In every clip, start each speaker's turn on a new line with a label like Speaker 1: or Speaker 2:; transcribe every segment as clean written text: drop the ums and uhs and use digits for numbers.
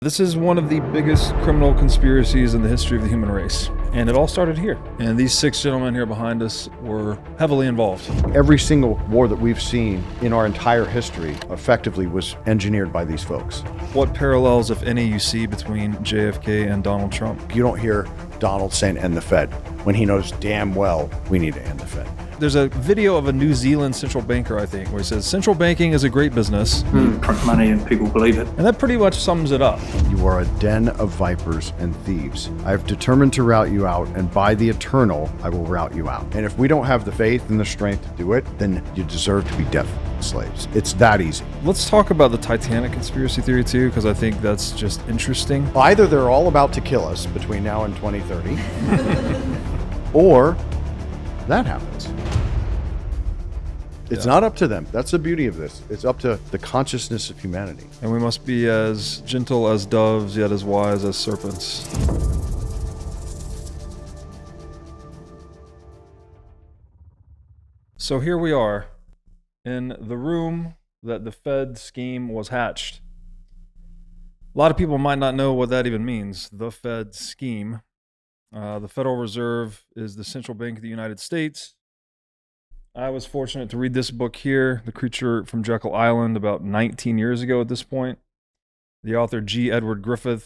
Speaker 1: This is one of the biggest criminal conspiracies in the history of the human race. And it all started here. And these 6 gentlemen here behind us were heavily involved.
Speaker 2: Every single war that we've seen in our entire history effectively was engineered by these folks.
Speaker 1: What parallels, if any, you see between JFK and Donald Trump?
Speaker 2: You don't hear Donald saying end the Fed when he knows damn well we need to end the Fed.
Speaker 1: There's a video of a New Zealand central banker, I think, where he says, central banking is a great business.
Speaker 3: Print money and people believe it.
Speaker 1: And that pretty much sums it up.
Speaker 2: You are a den of vipers and thieves. I've determined to rout you out, and by the eternal, I will rout you out. And if we don't have the faith and the strength to do it, then you deserve to be death slaves. It's that easy.
Speaker 1: Let's talk about the Titanic conspiracy theory too, because I think that's just interesting.
Speaker 2: Either they're all about to kill us between now and 2030, or that happens. It's not up to them. That's the beauty of this. It's up to the consciousness of humanity.
Speaker 1: And we must be as gentle as doves, yet as wise as serpents. So here we are in the room that the Fed scheme was hatched. A lot of people might not know what that even means, the Fed scheme. The Federal Reserve is the central bank of the United States. I was fortunate to read this book here, The Creature from Jekyll Island, about 19 years ago at this point. The author, G. Edward Griffin,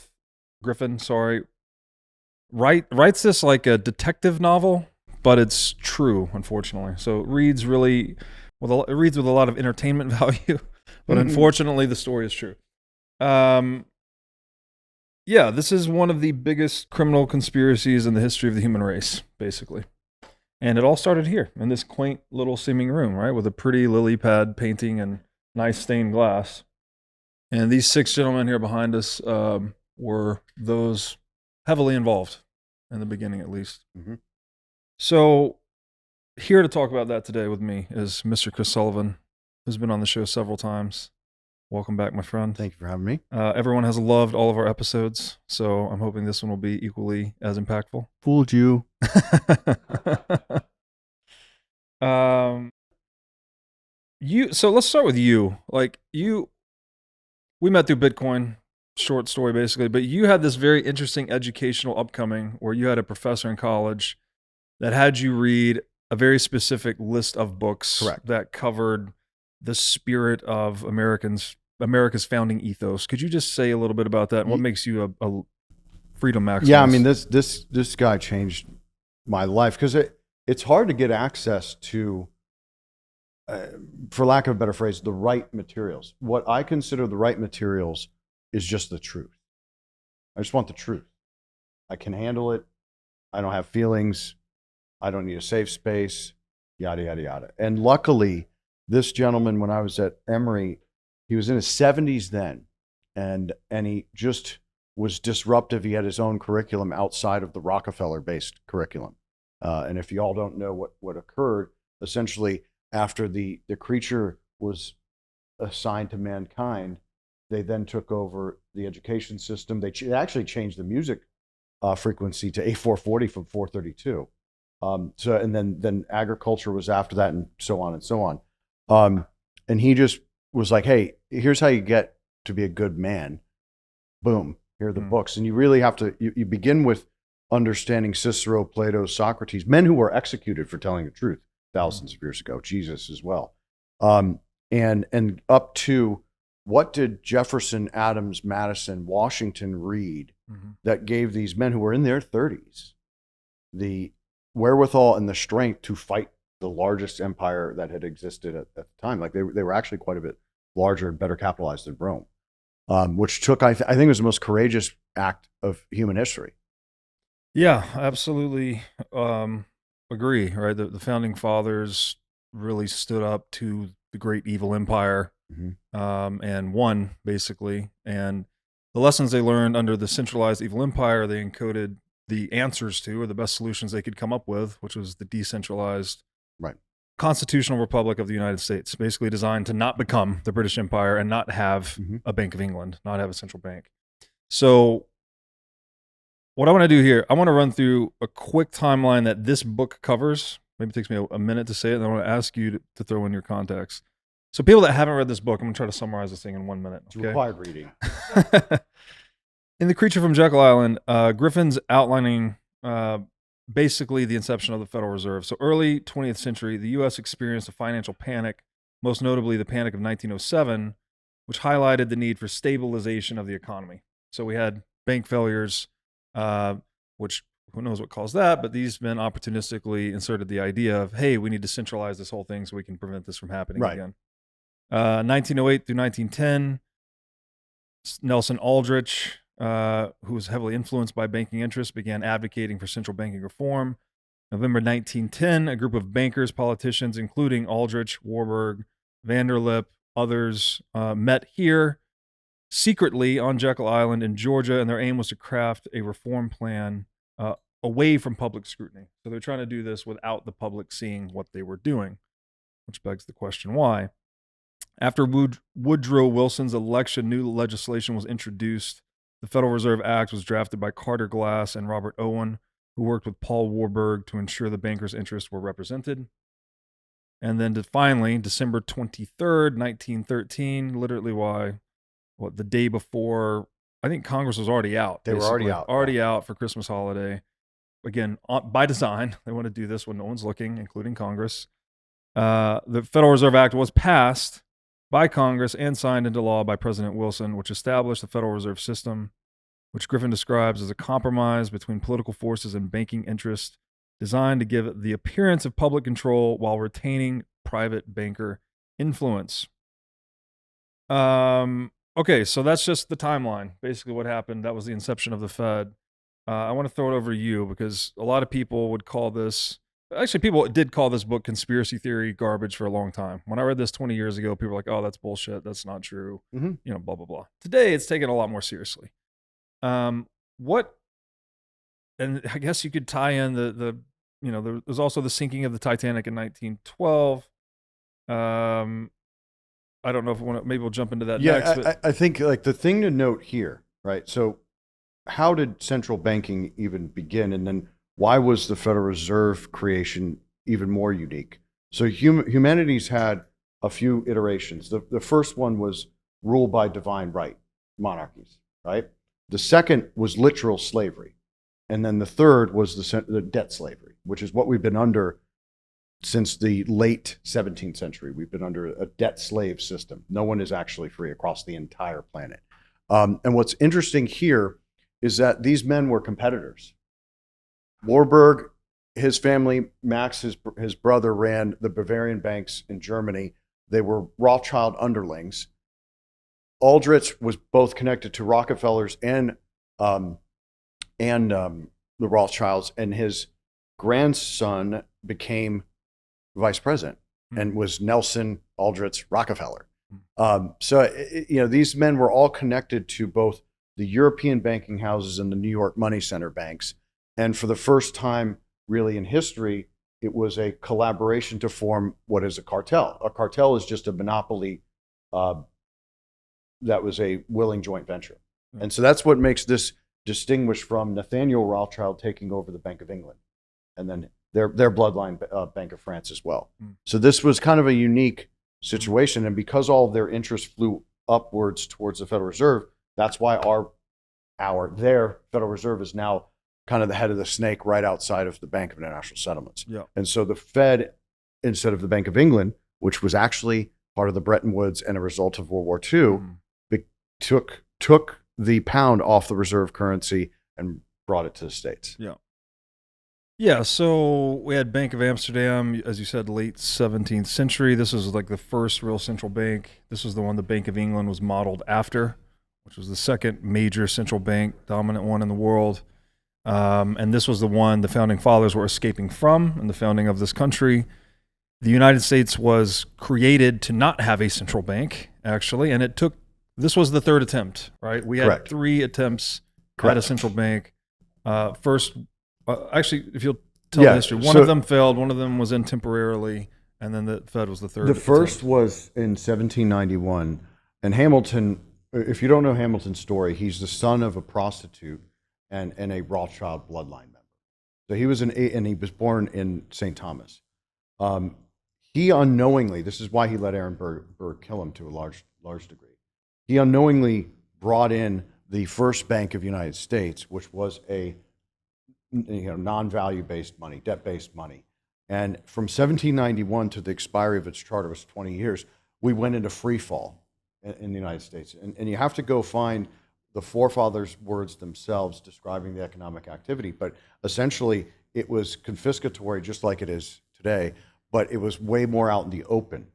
Speaker 1: writes this like a detective novel, but it's true, unfortunately. So it reads with a lot of entertainment value, but unfortunately the story is true. Yeah, this is one of the biggest criminal conspiracies in the history of the human race, basically. And it all started here in this quaint little seeming room, right? With a pretty lily pad painting and nice stained glass. And these 6 gentlemen here behind us were those heavily involved in the beginning, at least.
Speaker 2: Mm-hmm.
Speaker 1: So here to talk about that today with me is Mr. Chris Sullivan, who's been on the show several times. Welcome back, my friend.
Speaker 2: Thank you for having me.
Speaker 1: Everyone has loved all of our episodes, so I'm hoping this one will be equally as impactful.
Speaker 2: Fooled you.
Speaker 1: So let's start with you. We met through Bitcoin, short story basically, but you had this very interesting educational upcoming where you had a professor in college that had you read a very specific list of books.
Speaker 2: Correct.
Speaker 1: That covered the spirit of America's founding ethos. Could you just say a little bit about that and what makes you a freedom maximalist?
Speaker 2: Yeah, I mean, this guy changed my life because it's hard to get access to, for lack of a better phrase, the right materials. What I consider the right materials is just the truth. I just want the truth. I can handle it. I don't have feelings. I don't need a safe space, yada, yada, yada. And luckily, this gentleman, when I was at Emory, he was in his 70s then, and he just was disruptive. He had his own curriculum outside of the Rockefeller-based curriculum. And if you all don't know what occurred, essentially after the creature was assigned to mankind, they then took over the education system. They actually changed the music frequency to A440 from 432. And then agriculture was after that, and so on and so on. And he just was like, hey, here's how you get to be a good man. Boom, here are the books. And you really have to, you begin with understanding Cicero, Plato, Socrates, men who were executed for telling the truth thousands of years ago, Jesus as well. And up to what did Jefferson, Adams, Madison, Washington read that gave these men who were in their 30s the wherewithal and the strength to fight the largest empire that had existed at the time. Like they were actually quite a bit larger and better capitalized than Rome, which took, I think it was the most courageous act of human history.
Speaker 1: Yeah, absolutely agree, right? The founding fathers really stood up to the great evil empire and won, basically. And the lessons they learned under the centralized evil empire, they encoded the answers to, or the best solutions they could come up with, which was the decentralized constitutional republic of the United States, basically designed to not become the British Empire and not have a Bank of England, not have a central bank. So what I want to do here, I want to run through a quick timeline that this book covers. Maybe it takes me a minute to say it, and I want to ask you to throw in your context. So people that haven't read this book, I'm going to try to summarize this thing in 1 minute.
Speaker 2: It's required reading.
Speaker 1: In The Creature from Jekyll Island, Griffin's outlining basically the inception of the Federal Reserve. So early 20th century, the U.S. experienced a financial panic, most notably the Panic of 1907, which highlighted the need for stabilization of the economy. So we had bank failures, which who knows what caused that, but these men opportunistically inserted the idea of, hey, we need to centralize this whole thing so we can prevent this from happening again. 1908 through 1910, Nelson Aldrich, who was heavily influenced by banking interests, began advocating for central banking reform. November 1910, a group of bankers, politicians, including Aldrich, Warburg, Vanderlip, others, met here secretly on Jekyll Island in Georgia, and their aim was to craft a reform plan away from public scrutiny. So they're trying to do this without the public seeing what they were doing, which begs the question, why? After Woodrow Wilson's election, new legislation was introduced. The Federal Reserve Act was drafted by Carter Glass and Robert Owen, who worked with Paul Warburg to ensure the bankers' interests were represented. And then finally, December 23rd, 1913, literally the day before, I think Congress was already out.
Speaker 2: They were already out.
Speaker 1: Already out for Christmas holiday. Again, by design, they want to do this when no one's looking, including Congress. The Federal Reserve Act was passed by Congress and signed into law by President Wilson, which established the Federal Reserve System, which Griffin describes as a compromise between political forces and banking interests designed to give it the appearance of public control while retaining private banker influence. Okay, so that's just the timeline. Basically what happened, that was the inception of the Fed. I want to throw it over to you because a lot of people would call this, actually people did call this book conspiracy theory garbage for a long time. When I read this 20 years ago, people were like, oh, that's bullshit. That's not true. You know, blah, blah, blah. Today, it's taken a lot more seriously. And I guess you could tie in there's also the sinking of the Titanic in 1912. I don't know if maybe we'll jump into that next.
Speaker 2: But I think like the thing to note here, right? So how did central banking even begin? And then why was the Federal Reserve creation even more unique? So humanity's had a few iterations. The first one was rule by divine right, monarchies, right? The second was literal slavery. And then the third was the debt slavery, which is what we've been under since the late 17th century. We've been under a debt slave system. No one is actually free across the entire planet. And what's interesting here is that these men were competitors. Warburg, his family, Max, his brother, ran the Bavarian banks in Germany. They were Rothschild underlings. Aldrich was both connected to Rockefellers and the Rothschilds, and his grandson became vice president and was Nelson Aldrich Rockefeller. So these men were all connected to both the European banking houses and the New York money center banks. And for the first time, really in history, it was a collaboration to form what is a cartel. A cartel is just a monopoly that was a willing joint venture. And so that's what makes this distinguished from Nathaniel Rothschild taking over the Bank of England, and then their bloodline Bank of France as well. So this was kind of a unique situation, and because all of their interests flew upwards towards the Federal Reserve, that's why their Federal Reserve is now kind of the head of the snake right outside of the Bank of International Settlements. Yeah. And so the Fed, instead of the Bank of England, which was actually part of the Bretton Woods and a result of World War II, took the pound off the reserve currency and brought it to the States.
Speaker 1: Yeah. Yeah, so we had Bank of Amsterdam, as you said, late 17th century. This was like the first real central bank. This was the one the Bank of England was modeled after, which was the second major central bank, dominant one in the world. And this was the one the founding fathers were escaping from in the founding of this country. The United States was created to not have a central bank, actually, and this was the third attempt, right? We had 3 attempts at a central bank. First, actually, if you'll tell the history, one of them failed, one of them was in temporarily, and then the Fed was the third.
Speaker 2: The first was in 1791, and Hamilton, if you don't know Hamilton's story, he's the son of a prostitute and a Rothschild bloodline member. So he was and he was born in St. Thomas. He unknowingly, this is why he let Aaron Burr kill him to a large degree. He unknowingly brought in the first Bank of the United States, which was a non-value based money, debt based money. And from 1791 to the expiry of its charter was 20 years, we went into free fall in the United States. And you have to go find the forefathers' words themselves describing the economic activity. But essentially, it was confiscatory just like it is today, but it was way more out in the open.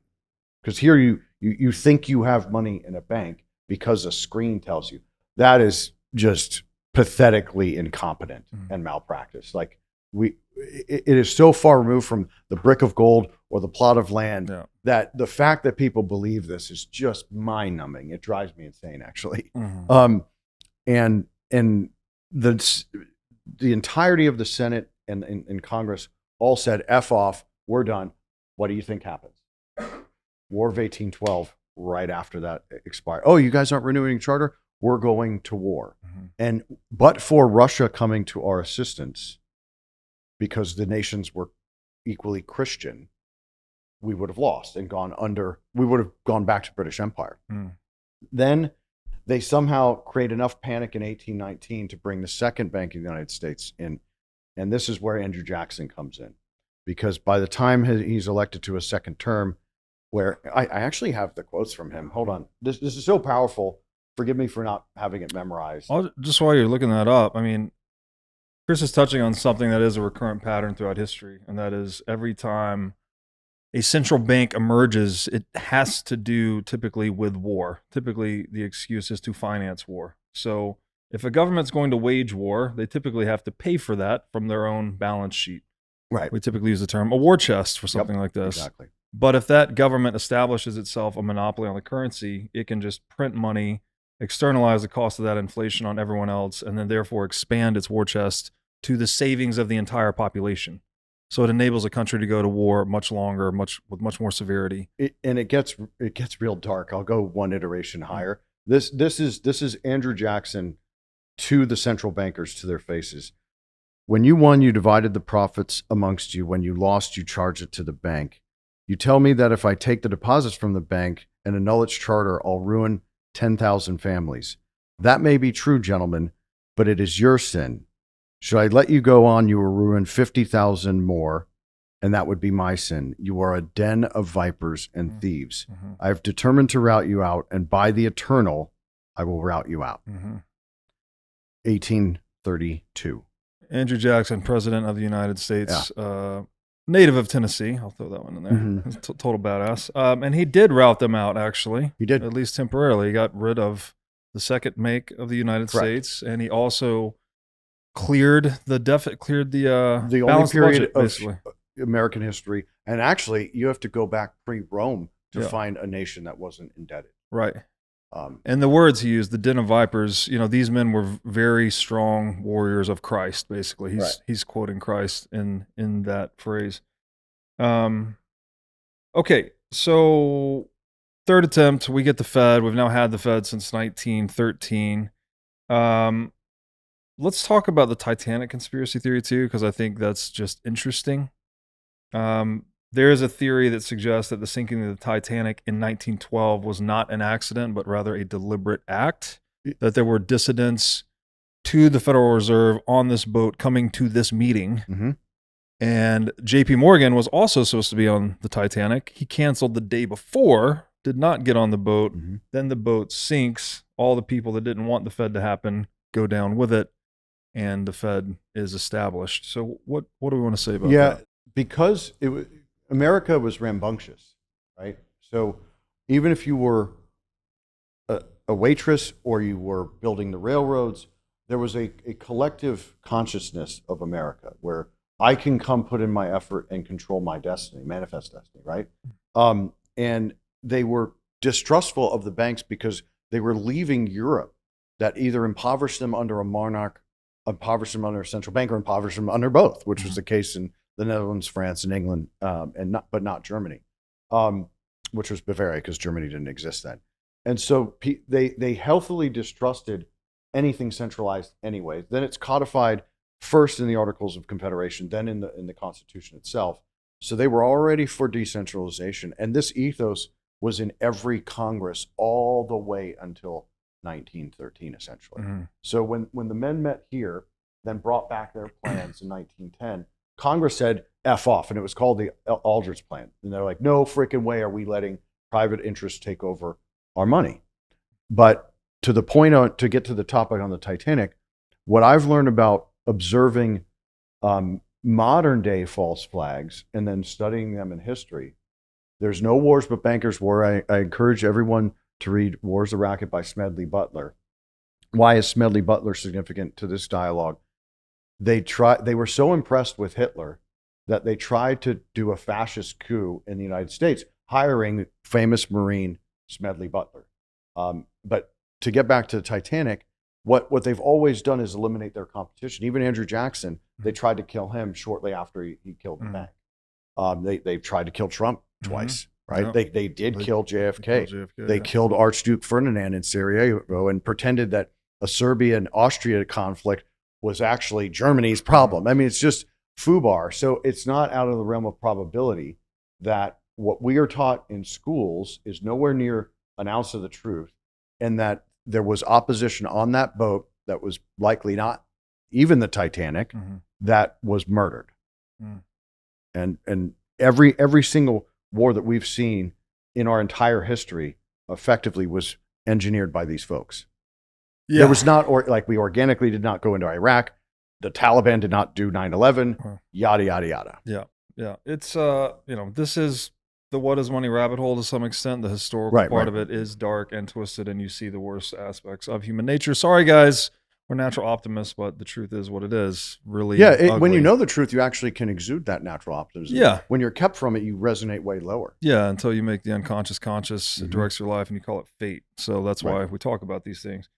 Speaker 2: Because here you think you have money in a bank because a screen tells you. That is just pathetically incompetent and malpractice. Like it is so far removed from the brick of gold or the plot of land that the fact that people believe this is just mind-numbing. It drives me insane, actually. And the entirety of the Senate and Congress all said, F off, we're done. What do you think happens? War of 1812, right after that expired. Oh, you guys aren't renewing charter? We're going to war. And but for Russia coming to our assistance, because the nations were equally Christian, we would have lost and we would have gone back to British Empire. Then they somehow create enough panic in 1819 to bring the second Bank of the United States in. And this is where Andrew Jackson comes in. Because by the time he's elected to a second term, where I actually have the quotes from him. Hold on. This is so powerful. Forgive me for not having it memorized.
Speaker 1: Just while you're looking that up, I mean, Chris is touching on something that is a recurrent pattern throughout history, and that is every time a central bank emerges, it has to do typically with war. Typically, the excuse is to finance war. So if a government's going to wage war, they typically have to pay for that from their own balance sheet.
Speaker 2: Right.
Speaker 1: We typically use the term a war chest for something like this.
Speaker 2: Exactly.
Speaker 1: But if that government establishes itself a monopoly on the currency, it can just print money, externalize the cost of that inflation on everyone else, and then therefore expand its war chest to the savings of the entire population. So it enables a country to go to war much longer, with much more severity.
Speaker 2: And it gets real dark. I'll go one iteration higher. This is Andrew Jackson to the central bankers to their faces. When you won, you divided the profits amongst you. When you lost, you charged it to the bank. You tell me that if I take the deposits from the bank and annul its charter, I'll ruin 10,000 families. That may be true, gentlemen, but it is your sin. Should I let you go on, you will ruin 50,000 more, and that would be my sin. You are a den of vipers and thieves. I have determined to rout you out, and by the eternal, I will rout you out. 1832.
Speaker 1: Andrew Jackson, President of the United States, native of Tennessee. I'll throw that one in there. He's total badass. And he did rout them out, actually. He did. At least temporarily. He got rid of the second make of the United States, and he also cleared the
Speaker 2: only period budget, of American history. And actually, you have to go back pre-Rome to find a nation that wasn't indebted.
Speaker 1: Right. And the words he used, the den of vipers, these men were very strong warriors of Christ, basically. He's quoting Christ in that phrase. Okay, so third attempt, we get the Fed. We've now had the Fed since 1913. Let's talk about the Titanic conspiracy theory too, because I think that's just interesting. There is a theory that suggests that the sinking of the Titanic in 1912 was not an accident, but rather a deliberate act, that there were dissidents to the Federal Reserve on this boat coming to this meeting. And JP Morgan was also supposed to be on the Titanic. He canceled the day before, did not get on the boat. Then the boat sinks. All the people that didn't want the Fed to happen go down with it, and the Fed is established. So what do we want to say about that?
Speaker 2: Yeah, because America was rambunctious, right? So even if you were a waitress or you were building the railroads, there was a collective consciousness of America where I can come put in my effort and control my destiny, manifest destiny, right? And they were distrustful of the banks because they were leaving Europe that either impoverished them under a monarch, impoverished them under a central bank, or impoverished them under both, which was the case in the Netherlands, France, and England, but not Germany, which was Bavaria because Germany didn't exist then. And so they healthily distrusted anything centralized anyway. Then it's codified first in the Articles of Confederation, then in the Constitution itself. So they were already for decentralization. And this ethos was in every Congress all the way until 1913, essentially.
Speaker 1: Mhm.
Speaker 2: So when the men met here, then brought back their plans in 1910, Congress said, F off, and it was called the Aldrich Plan. And they're like, no freaking way are we letting private interests take over our money. But to the point to get to the topic on the Titanic, what I've learned about observing modern day false flags and then studying them in history, there's no wars but bankers' war. I encourage everyone to read War's a Racket by Smedley Butler. Why is Smedley Butler significant to this dialogue? They were so impressed with Hitler that they tried to do a fascist coup in the United States, hiring famous Marine Smedley Butler. But to get back to the Titanic, what they've always done is eliminate their competition. Even Andrew Jackson, they tried to kill him shortly after he killed the bank. They've tried to kill Trump twice, right?
Speaker 1: Yep.
Speaker 2: They did kill JFK. They
Speaker 1: yeah.
Speaker 2: killed Archduke Ferdinand in Sarajevo and pretended that a Serbia-Austria conflict was actually Germany's problem. I mean, it's just FUBAR. So it's not out of the realm of probability that what we are taught in schools is nowhere near an ounce of the truth, and that there was opposition on that boat that was likely not even the Titanic that was murdered. And every single war that we've seen in our entire history effectively was engineered by these folks.
Speaker 1: Yeah.
Speaker 2: There was not, like we organically did not go into Iraq. The Taliban did not do 9/11, yada, yada, yada.
Speaker 1: Yeah. Yeah. It's, this is the what is money rabbit hole to some extent. The historical part of it is dark and twisted, and you see the worst aspects of human nature. Sorry, guys. We're natural optimists, but the truth is what it is. Really,
Speaker 2: when you know the truth, you actually can exude that natural optimism.
Speaker 1: Yeah.
Speaker 2: When you're kept from it, you resonate way lower.
Speaker 1: Yeah, until you make the unconscious conscious. It directs your life, and you call it fate. So that's why we talk about these things.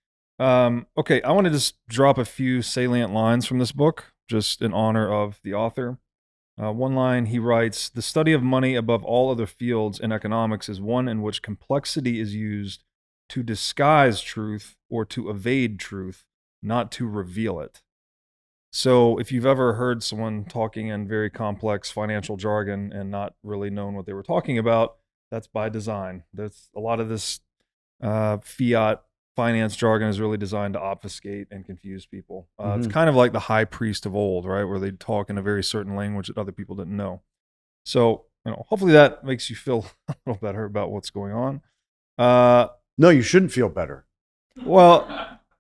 Speaker 1: Okay, I want to just drop a few salient lines from this book, just in honor of the author. One line, he writes, "The study of money above all other fields in economics is one in which complexity is used to disguise truth or to evade truth, not to reveal it." So if you've ever heard someone talking in very complex financial jargon and not really known what they were talking about, that's by design. That's a lot of this fiat finance jargon is really designed to obfuscate and confuse people. It's kind of like the high priest of old, right? Where they talk in a very certain language that other people didn't know. So, hopefully that makes you feel a little better about what's going on.
Speaker 2: No, you shouldn't feel better.
Speaker 1: Well,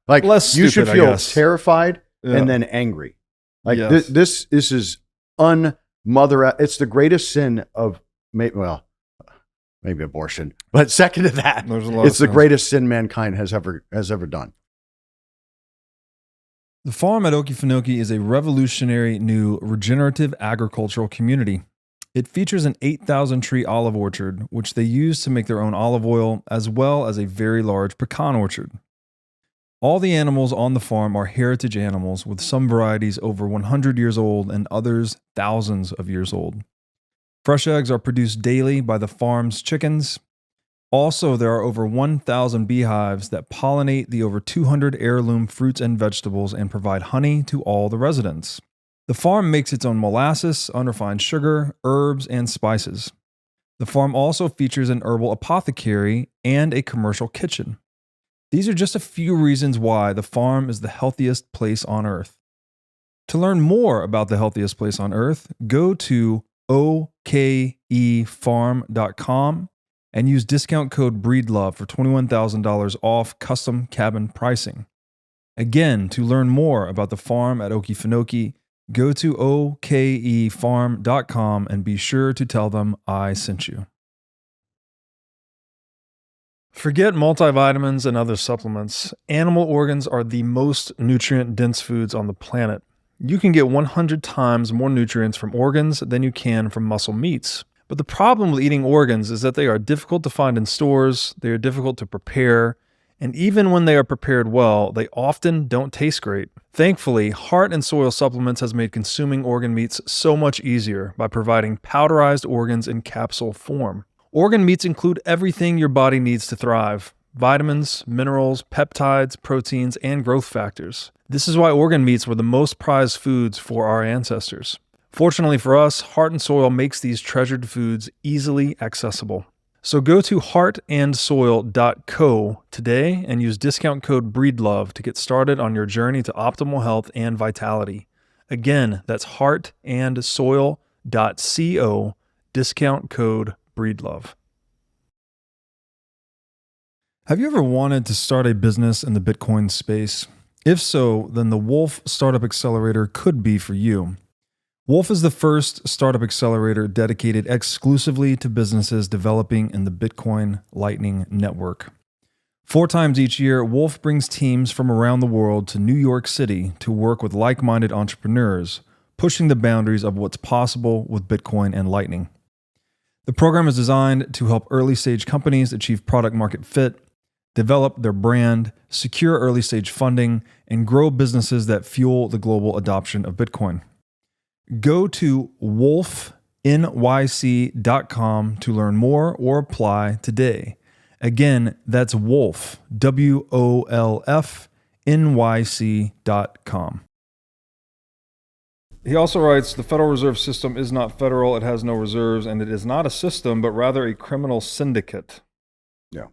Speaker 2: like
Speaker 1: less
Speaker 2: you
Speaker 1: stupid,
Speaker 2: should feel
Speaker 1: I guess.
Speaker 2: terrified and then angry. Like
Speaker 1: Yes.
Speaker 2: this is unmother. It's the greatest sin of maybe abortion, but second to that, it's the greatest sin mankind has ever done.
Speaker 1: The farm at Okefenokee is a revolutionary new regenerative agricultural community. It features an 8,000 tree olive orchard, which they use to make their own olive oil, as well as a very large pecan orchard. All the animals on the farm are heritage animals, with some varieties over 100 years old and others thousands of years old. Fresh eggs are produced daily by the farm's chickens. Also, there are over 1,000 beehives that pollinate the over 200 heirloom fruits and vegetables and provide honey to all the residents. The farm makes its own molasses, unrefined sugar, herbs, and spices. The farm also features an herbal apothecary and a commercial kitchen. These are just a few reasons why the farm is the healthiest place on earth. To learn more about the healthiest place on earth, go to okefarm.com and use discount code BREEDLOVE for $21,000 off custom cabin pricing. Again, to learn more about the farm at Okefenokee, go to okefarm.com and be sure to tell them I sent you. Forget multivitamins and other supplements. Animal organs are the most nutrient-dense foods on the planet. You can get 100 times more nutrients from organs than you can from muscle meats. But the problem with eating organs is that they are difficult to find in stores, they are difficult to prepare, and even when they are prepared well, they often don't taste great. Thankfully, Heart and Soil Supplements has made consuming organ meats so much easier by providing powderized organs in capsule form. Organ meats include everything your body needs to thrive: vitamins, minerals, peptides, proteins, and growth factors. This is why organ meats were the most prized foods for our ancestors. Fortunately for us, Heart and Soil makes these treasured foods easily accessible. So go to heartandsoil.co today and use discount code BREEDLOVE to get started on your journey to optimal health and vitality. Again, that's heartandsoil.co, discount code BREEDLOVE. Have you ever wanted to start a business in the Bitcoin space? If so, then the Wolf Startup Accelerator could be for you. Wolf is the first startup accelerator dedicated exclusively to businesses developing in the Bitcoin Lightning Network. 4 times each year, Wolf brings teams from around the world to New York City to work with like-minded entrepreneurs, pushing the boundaries of what's possible with Bitcoin and Lightning. The program is designed to help early-stage companies achieve product-market fit, develop their brand, secure early-stage funding, and grow businesses that fuel the global adoption of Bitcoin. Go to wolfnyc.com to learn more or apply today. Again, that's Wolf, WOLF, NYC.com. He also writes, the Federal Reserve System is not federal, it has no reserves, and it is not a system, but rather a criminal syndicate.
Speaker 2: Yeah.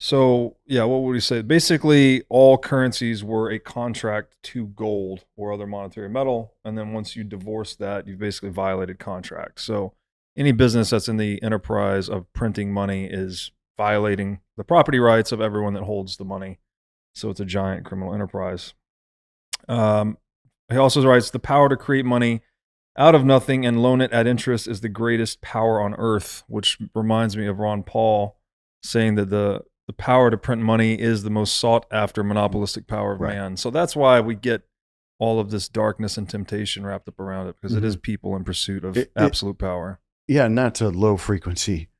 Speaker 1: So, yeah, what would he say? Basically, all currencies were a contract to gold or other monetary metal. And then once you divorce that, you've basically violated contract. So any business that's in the enterprise of printing money is violating the property rights of everyone that holds the money. So it's a giant criminal enterprise. He also writes, the power to create money out of nothing and loan it at interest is the greatest power on earth, which reminds me of Ron Paul saying that the power to print money is the most sought after monopolistic power of man. So that's why we get all of this darkness and temptation wrapped up around it, because it is people in pursuit of absolute power.
Speaker 2: Yeah, and that's a low frequency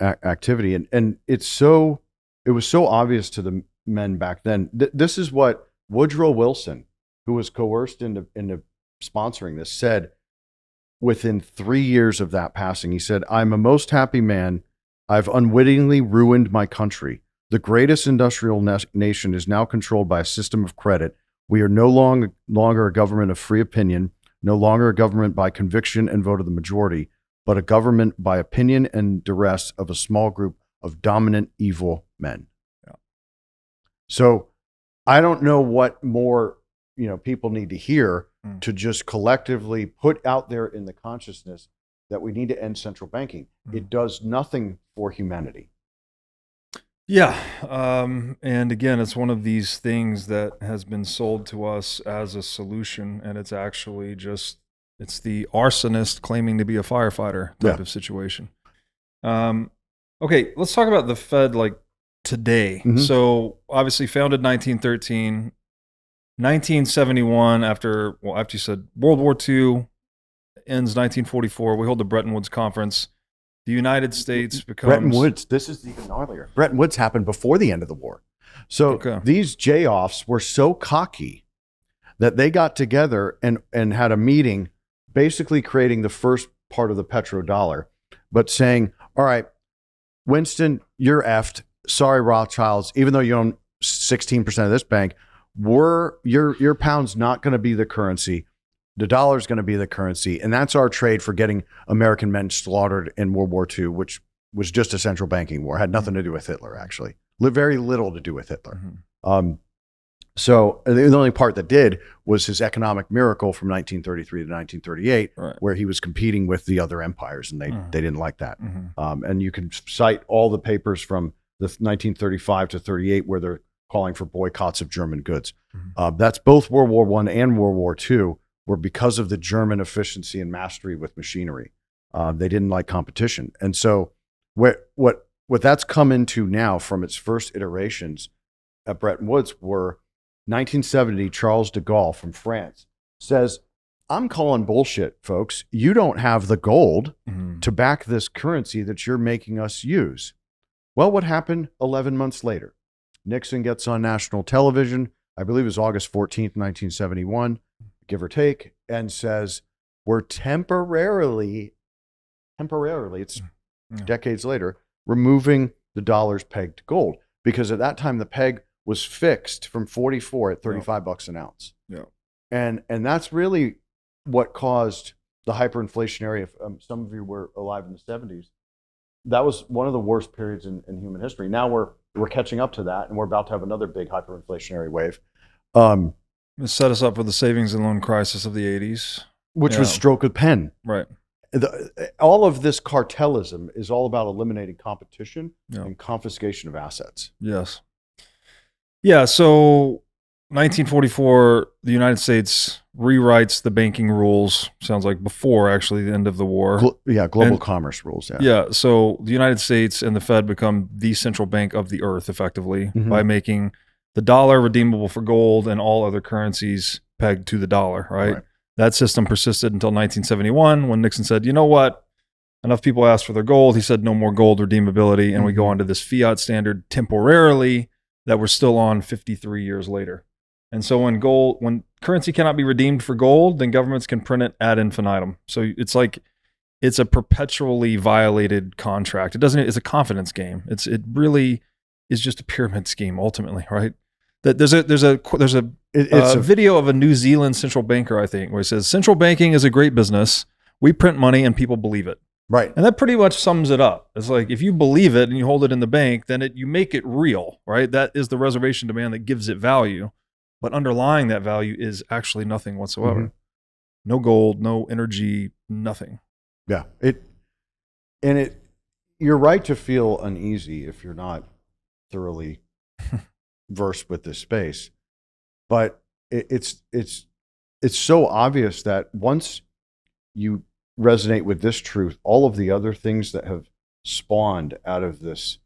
Speaker 2: activity. And it was so obvious to the men back then. This is what Woodrow Wilson, who was coerced into sponsoring this, said within 3 years of that passing. He said, I'm a most happy man. I've unwittingly ruined my country. The greatest industrial nation is now controlled by a system of credit. We are no longer a government of free opinion, no longer a government by conviction and vote of the majority, but a government by opinion and duress of a small group of dominant evil men. Yeah. So I don't know what more people need to hear to just collectively put out there in the consciousness that we need to end central banking. It does nothing for humanity.
Speaker 1: Yeah. And again, it's one of these things that has been sold to us as a solution, and it's actually it's the arsonist claiming to be a firefighter type of situation. Okay, let's talk about the Fed today. So obviously founded 1913, 1971 after you said World War II, ends 1944. We hold the Bretton Woods Conference. The United States becomes...
Speaker 2: Bretton Woods, this is even earlier. Bretton Woods happened before the end of the war. So these J-offs were so cocky that they got together and had a meeting basically creating the first part of the petrodollar, but saying, all right, Winston, you're effed. Sorry, Rothschilds, even though you own 16% of this bank, your pound's not going to be the currency. The dollar is going to be the currency. And that's our trade for getting American men slaughtered in World War II, which was just a central banking war. Had nothing to do with Hitler, actually. Very little to do with Hitler. So the only part that did was his economic miracle from 1933 to 1938, where he was competing with the other empires, and they didn't like that. And you can cite all the papers from the 1935 to 38 where they're calling for boycotts of German goods. That's both World War I and World War II were because of the German efficiency and mastery with machinery. They didn't like competition. And so what that's come into now from its first iterations at Bretton Woods were 1970, Charles de Gaulle from France says, I'm calling bullshit, folks. You don't have the gold to back this currency that you're making us use. Well, what happened 11 months later? Nixon gets on national television, I believe it was August 14th, 1971, give or take, and says, we're temporarily, it's decades later, removing the dollar's peg to gold. Because at that time, the peg was fixed from 44 at 35 bucks an ounce. And that's really what caused the hyperinflationary, if some of you were alive in the 70s, that was one of the worst periods in human history. Now we're catching up to that, and we're about to have another big hyperinflationary wave.
Speaker 1: It set us up for the savings and loan crisis of the 80s.
Speaker 2: Which was stroke of pen.
Speaker 1: Right.
Speaker 2: All of this cartelism is all about eliminating competition and confiscation of assets.
Speaker 1: Yes. Yeah, so 1944, the United States rewrites the banking rules, sounds like before actually the end of the war.
Speaker 2: Global commerce rules.
Speaker 1: Yeah, so the United States and the Fed become the central bank of the earth effectively by making the dollar redeemable for gold and all other currencies pegged to the dollar, right? That system persisted until 1971 when Nixon said, you know what? Enough people asked for their gold. He said no more gold redeemability. And we go on to this fiat standard temporarily that we're still on 53 years later. And so when currency cannot be redeemed for gold, then governments can print it ad infinitum. So it's like it's a perpetually violated contract. It's a confidence game. It really is just a pyramid scheme ultimately, right? That there's a video of a New Zealand central banker, I think, where he says central banking is a great business. We print money and people believe it.
Speaker 2: Right.
Speaker 1: And that pretty much sums it up. It's like if you believe it and you hold it in the bank, then you make it real, right? That is the reservation demand that gives it value. But underlying that value is actually nothing whatsoever. No gold, no energy, nothing.
Speaker 2: Yeah. You're right to feel uneasy if you're not thoroughly versed with this space. But it's so obvious that once you resonate with this truth, all of the other things that have spawned out of this,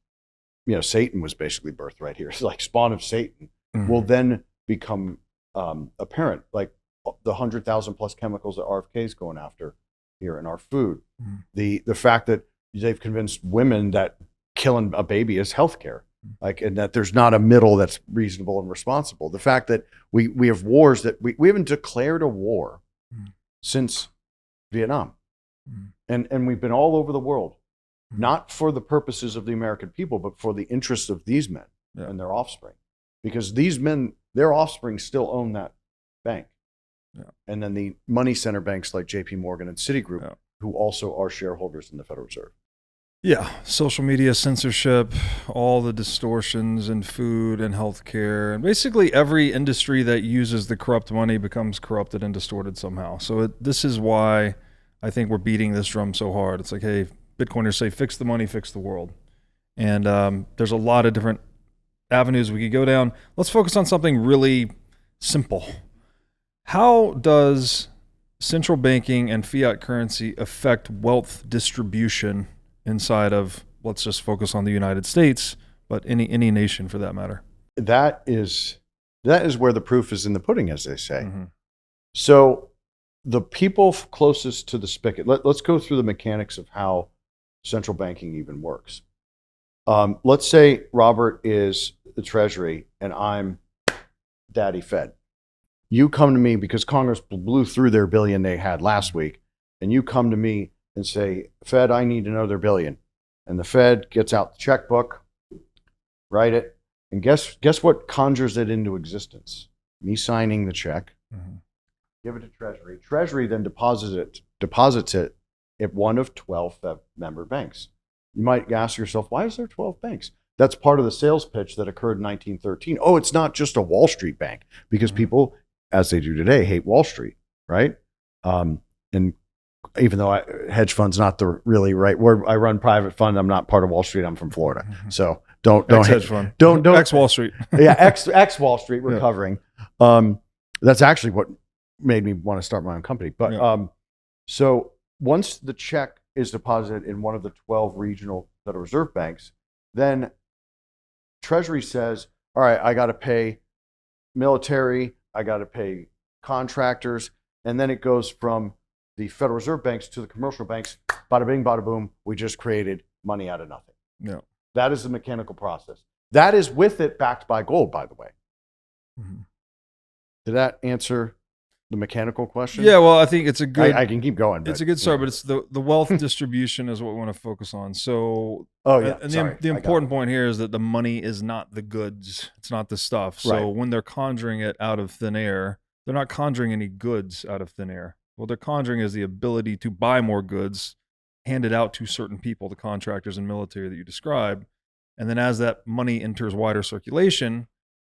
Speaker 2: Satan was basically birthed right here. It's like spawn of Satan will then become apparent, like the 100,000 plus chemicals that RFK is going after here in our food. The fact that they've convinced women that killing a baby is healthcare. And that there's not a middle that's reasonable and responsible. The fact that we have wars that we haven't declared a war since Vietnam. And we've been all over the world, not for the purposes of the American people, but for the interests of these men and their offspring. Because these men, their offspring still own that bank. And then the money center banks like JP Morgan and Citigroup, who also are shareholders in the Federal Reserve.
Speaker 1: Yeah, social media censorship, all the distortions in food and healthcare, and basically every industry that uses the corrupt money becomes corrupted and distorted somehow. So this is why I think we're beating this drum so hard. It's like, hey, Bitcoiners say, fix the money, fix the world. And there's a lot of different avenues we could go down. Let's focus on something really simple. How does central banking and fiat currency affect wealth distribution inside of, let's just focus on the United States, but any nation for that matter?
Speaker 2: That is where the proof is in the pudding, as they say. So the people closest to the spigot, let's go through the mechanics of how central banking even works. Let's say Robert is the Treasury and I'm Daddy Fed. You come to me because Congress blew through their billion they had last week, and you come to me and say, Fed, I need another billion. And the Fed gets out the checkbook, write it, and guess what conjures it into existence? Me signing the check, give it to Treasury. Treasury then deposits it at one of 12 member banks. You might ask yourself, why is there 12 banks? That's part of the sales pitch that occurred in 1913. Oh, it's not just a Wall Street bank, because people, as they do today, hate Wall Street, right? And even though hedge fund's not the really right word, I run private fund. I'm not part of Wall Street. I'm from Florida, so don't
Speaker 1: hedge fund.
Speaker 2: Don't
Speaker 1: Ex Wall Street.
Speaker 2: Yeah, ex Wall Street recovering. That's actually what made me want to start my own company. But so once the check is deposited in one of the 12 regional Federal Reserve banks, then Treasury says, all right, I got to pay military, I got to pay contractors, and then it goes from the Federal Reserve banks to the commercial banks. Bada bing, bada boom. We just created money out of nothing.
Speaker 1: Yeah.
Speaker 2: That is the mechanical process. That is with it backed by gold, by the way. Did that answer the mechanical question?
Speaker 1: Yeah, well, I think it's a good...
Speaker 2: I can keep going.
Speaker 1: It's a good start, but it's the wealth distribution is what we want to focus on. So... And the important point here is that the money is not the goods. It's not the stuff. So when they're conjuring it out of thin air, they're not conjuring any goods out of thin air. What they're conjuring is the ability to buy more goods handed out to certain people, the contractors and military that you described. And then as that money enters wider circulation,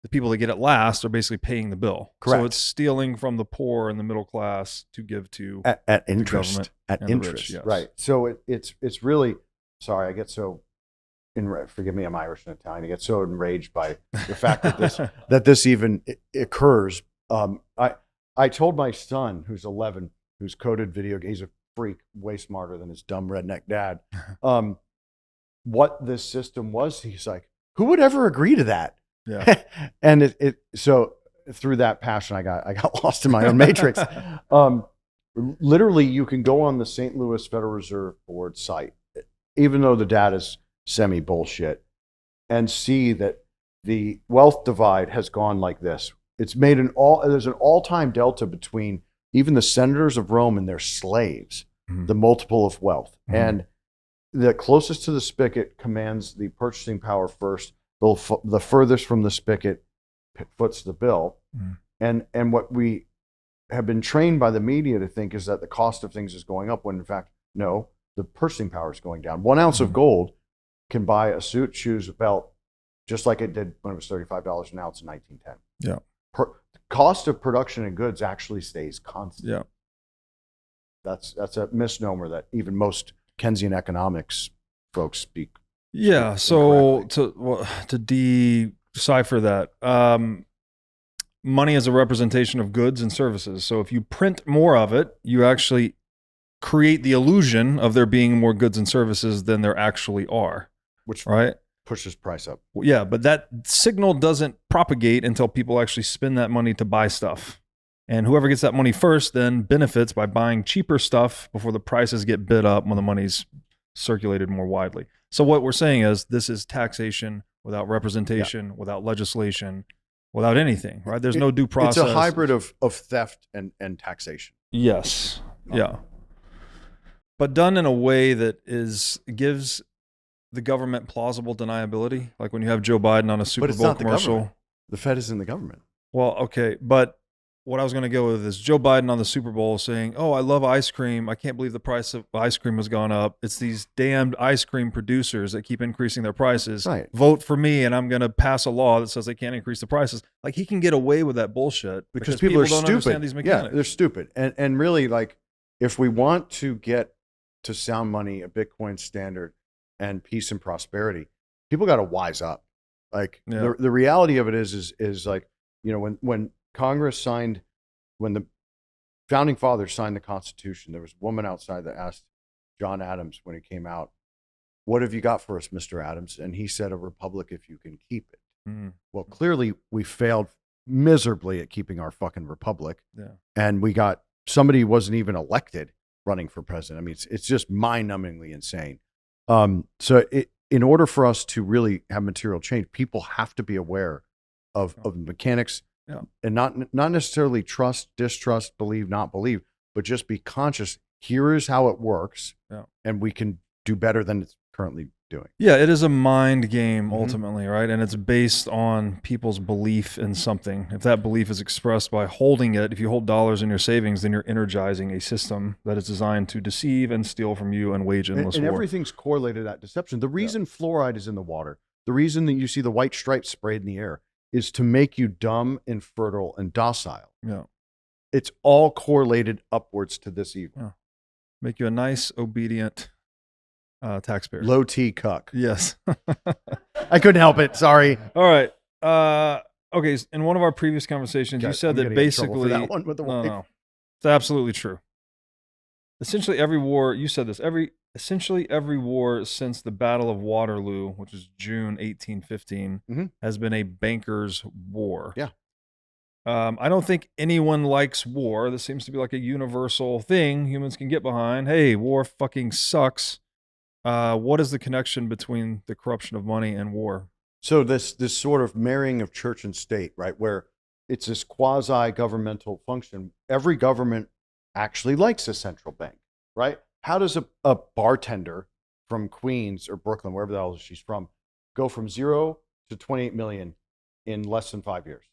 Speaker 1: the people that get it last are basically paying the bill.
Speaker 2: Correct.
Speaker 1: So it's stealing from the poor and the middle class to give to
Speaker 2: at interest. At
Speaker 1: and the
Speaker 2: interest,
Speaker 1: rich, yes.
Speaker 2: right? So it's really, sorry, I get so forgive me, I'm Irish and Italian. I get so enraged by the fact that this even occurs. I told my son, who's 11, who's coded video, he's a freak, way smarter than his dumb redneck dad. What this system was. He's like, who would ever agree to that?
Speaker 1: Yeah.
Speaker 2: And so through that passion, I got lost in my own matrix. Literally, you can go on the St. Louis Federal Reserve Board site, even though the data is semi bullshit, and see that the wealth divide has gone like this. It's made there's an all-time delta between even the senators of Rome and their slaves, the multiple of wealth. And the closest to the spigot commands the purchasing power first. The furthest from the spigot foots the bill. And what we have been trained by the media to think is that the cost of things is going up, when in fact, no, the purchasing power is going down. 1 ounce of gold can buy a suit, shoes, a belt, just like it did when it was $35 an ounce in 1910.
Speaker 1: Yeah.
Speaker 2: The cost of production and goods actually stays constant.
Speaker 1: Yeah.
Speaker 2: That's a misnomer that even most Keynesian economics folks speak.
Speaker 1: Yeah. So to decipher that, money is a representation of goods and services. So if you print more of it, you actually create the illusion of there being more goods and services than there actually are.
Speaker 2: Which
Speaker 1: right?
Speaker 2: pushes price up.
Speaker 1: Yeah, but that signal doesn't propagate until people actually spend that money to buy stuff. And whoever gets that money first then benefits by buying cheaper stuff before the prices get bid up when the money's circulated more widely. So what we're saying is this is taxation without representation, without legislation, without anything, right? There's no due process.
Speaker 2: It's a hybrid of theft and taxation.
Speaker 1: Yes. Yeah. But done in a way that gives the government plausible deniability. Like when you have Joe Biden on a Super Bowl commercial.
Speaker 2: The Fed is in the government.
Speaker 1: Well, okay. But what I was going to go with is Joe Biden on the Super Bowl saying, oh, I love ice cream. I can't believe the price of ice cream has gone up. It's these damned ice cream producers that keep increasing their prices.
Speaker 2: Right.
Speaker 1: Vote for me and I'm going to pass a law that says they can't increase the prices. Like he can get away with that bullshit
Speaker 2: because people are
Speaker 1: don't
Speaker 2: stupid.
Speaker 1: Understand these mechanics.
Speaker 2: Yeah, they're stupid. And really, like, if we want to get to sound money, a Bitcoin standard, and peace and prosperity, people got to wise up. Like the reality of it is like, you know, when Congress signed, when the founding fathers signed the Constitution, there was a woman outside that asked John Adams when he came out, "What have you got for us, Mr. Adams?" And he said, "A republic if you can keep it." Well, clearly we failed miserably at keeping our fucking republic.
Speaker 1: Yeah.
Speaker 2: And we got somebody who wasn't even elected running for president. I mean, it's just mind-numbingly insane. So in order for us to really have material change, people have to be aware of mechanics, and not necessarily trust, distrust, believe, not believe, but just be conscious. Here is how it works, and we can do better than it's currently doing.
Speaker 1: Yeah, it is a mind game ultimately, right? And it's based on people's belief in something. If that belief is expressed by holding it, if you hold dollars in your savings, then you're energizing a system that is designed to deceive and steal from you and wage endless war.
Speaker 2: And everything's correlated to that deception. The reason fluoride is in the water, the reason that you see the white stripes sprayed in the air, is to make you dumb, infertile, and docile.
Speaker 1: Yeah.
Speaker 2: It's all correlated upwards to this evil.
Speaker 1: Yeah. Make you a nice, obedient taxpayer.
Speaker 2: Low T cuck.
Speaker 1: Yes.
Speaker 2: I couldn't help it. Sorry.
Speaker 1: All right. Okay. In one of our previous conversations, you said that basically
Speaker 2: that one with the
Speaker 1: no, it's absolutely true. Essentially every war, you said this, essentially every war since the Battle of Waterloo, which is June 1815, has been a banker's war.
Speaker 2: Yeah.
Speaker 1: I don't think anyone likes war. This seems to be like a universal thing humans can get behind. Hey, war fucking sucks. What is the connection between the corruption of money and war?
Speaker 2: So this sort of marrying of church and state, right, where it's this quasi-governmental function. Every government actually likes a central bank, right? How does a bartender from Queens or Brooklyn, wherever the hell she's from, go from 0 to 28 million in less than 5 years?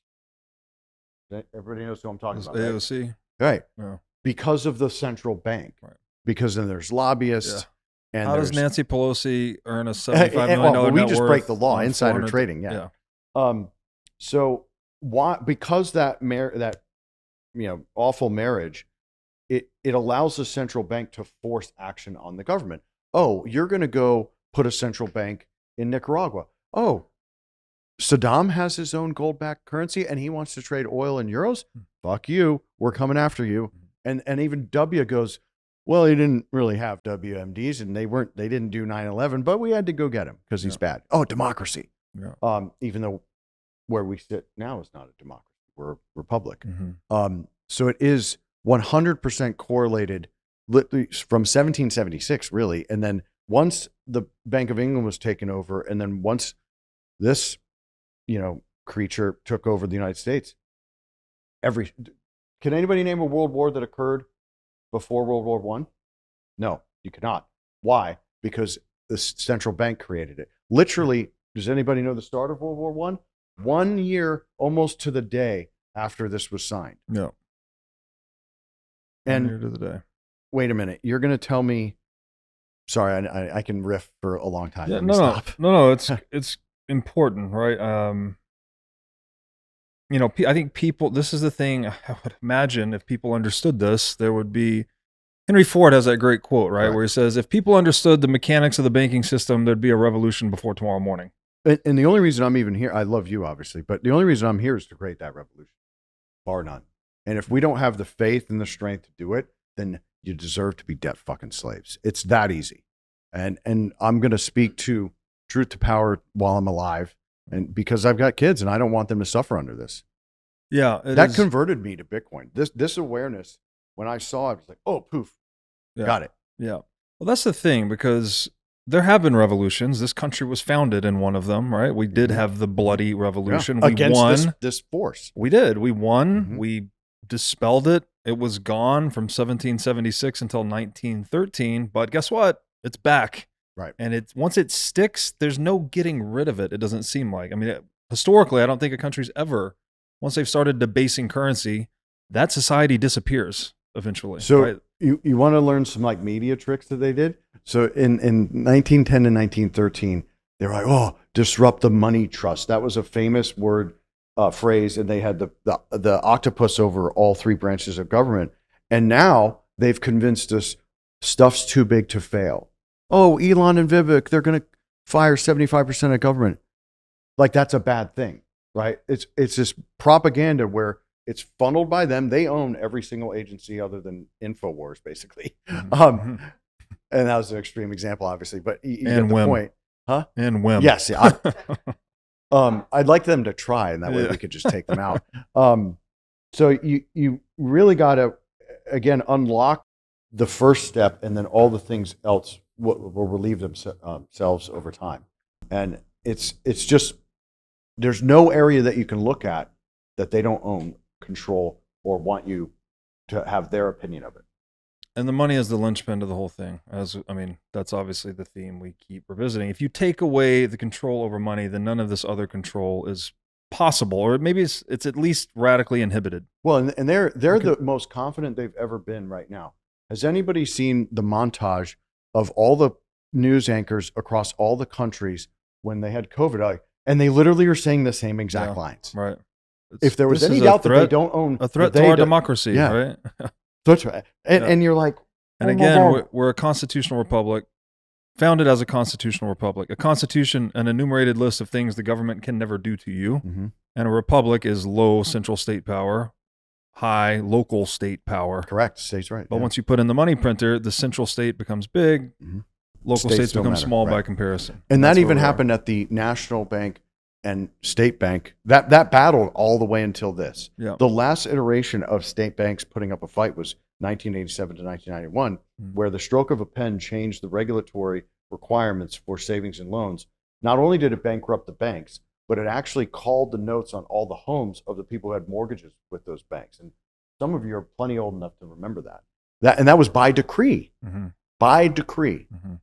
Speaker 2: Everybody knows who I'm talking about.
Speaker 1: AOC.
Speaker 2: Right.
Speaker 1: Yeah.
Speaker 2: Because of the central bank.
Speaker 1: Right.
Speaker 2: Because then there's lobbyists. And
Speaker 1: how does
Speaker 2: there's-
Speaker 1: Nancy Pelosi earn a $75 million
Speaker 2: well, we
Speaker 1: net
Speaker 2: just
Speaker 1: worth
Speaker 2: break the law,
Speaker 1: on
Speaker 2: insider
Speaker 1: 400
Speaker 2: trading. Yeah. So why? Because that awful marriage, it allows the central bank to force action on the government. Oh, you're going to go put a central bank in Nicaragua. Oh, Saddam has his own gold-backed currency and he wants to trade oil in euros. Fuck you. We're coming after you. And even W goes, well, he didn't really have WMDs and they didn't do 9/11, but we had to go get him because he's bad. Oh, democracy.
Speaker 1: Yeah.
Speaker 2: Even though where we sit now is not a democracy. We're a republic.
Speaker 1: Mm-hmm.
Speaker 2: So it is 100% correlated from 1776, really. And then once the Bank of England was taken over, and then once this, creature took over the United States, can anybody name a world war that occurred before World War I? No, you cannot. Why? Because the central bank created it. Literally, does anybody know the start of World War I? 1 year, almost to the day after this was signed.
Speaker 1: No.
Speaker 2: And
Speaker 1: 1 year to the day.
Speaker 2: Wait a minute. You're going to tell me, sorry, I can riff for a long time.
Speaker 1: Yeah,
Speaker 2: Let me stop.
Speaker 1: No, it's important, right? I think people, this is the thing, I would imagine if people understood this, there would be, Henry Ford has that great quote, right?
Speaker 2: Correct.
Speaker 1: Where he says, if people understood the mechanics of the banking system, there'd be a revolution before tomorrow morning.
Speaker 2: And the only reason I'm even here, I love you, obviously, but the only reason I'm here is to create that revolution, bar none. And if we don't have the faith and the strength to do it, then you deserve to be debt fucking slaves. It's that easy. And I'm going to speak to truth to power while I'm alive, and because I've got kids and I don't want them to suffer under this.
Speaker 1: Yeah.
Speaker 2: That converted me to Bitcoin. This awareness, when I saw it, I was like, oh, poof, got it.
Speaker 1: Yeah. Well, that's the thing, because there have been revolutions. This country was founded in one of them, right? We did have the bloody revolution.
Speaker 2: Yeah.
Speaker 1: We
Speaker 2: Against
Speaker 1: won.
Speaker 2: this force.
Speaker 1: We did. We won.
Speaker 2: Mhm.
Speaker 1: We dispelled it. It was gone from 1776 until 1913. But guess what? It's back.
Speaker 2: Right.
Speaker 1: And once it sticks, there's no getting rid of it. It doesn't seem like. I mean, historically, I don't think a country's ever, once they've started debasing currency, that society disappears eventually.
Speaker 2: So
Speaker 1: right?
Speaker 2: you want to learn some like media tricks that they did? So in 1910 to 1913, they were like, oh, disrupt the money trust. That was a famous phrase, and they had the octopus over all three branches of government. And now they've convinced us stuff's too big to fail. Oh, Elon and Vivek, they're going to fire 75% of government. Like that's a bad thing, right? It's this propaganda where it's funneled by them. They own every single agency other than InfoWars, basically.
Speaker 1: Mm-hmm.
Speaker 2: And that was an extreme example, obviously, but you
Speaker 1: And
Speaker 2: get the
Speaker 1: WiM.
Speaker 2: point. Huh?
Speaker 1: And WiM.
Speaker 2: Yes. I'd like them to try, and that way we could just take them out. So you really got to, again, unlock the first step, and then all the things else will relieve themselves over time. And it's just, there's no area that you can look at that they don't own, control, or want you to have their opinion of it.
Speaker 1: And the money is the linchpin to the whole thing. That's obviously the theme we keep revisiting. If you take away the control over money, then none of this other control is possible, or maybe it's at least radically inhibited.
Speaker 2: Well, and they're the most confident they've ever been right now. Has anybody seen the montage of all the news anchors across all the countries when they had COVID? And they literally are saying the same exact lines.
Speaker 1: Right.
Speaker 2: If there was any doubt that they don't own
Speaker 1: a threat to our democracy, right?
Speaker 2: That's right. And you're like,
Speaker 1: and again, we're a constitutional republic, founded as a constitutional republic. A constitution, an enumerated list of things the government can never do to you.
Speaker 2: Mm-hmm.
Speaker 1: And a republic is low central state power, high local state power.
Speaker 2: Correct. State's right.
Speaker 1: But once you put in the money printer, the central state becomes big.
Speaker 2: Mm-hmm.
Speaker 1: Local states become small by comparison.
Speaker 2: And that even happened at the national bank and state bank. That battled all the way until this.
Speaker 1: Yeah.
Speaker 2: The last iteration of state banks putting up a fight was 1987 to 1991, where the stroke of a pen changed the regulatory requirements for savings and loans. Not only did it bankrupt the banks, but it actually called the notes on all the homes of the people who had mortgages with those banks. And some of you are plenty old enough to remember that. And that was by decree.
Speaker 1: Mm-hmm.
Speaker 2: By decree.
Speaker 1: Mm-hmm.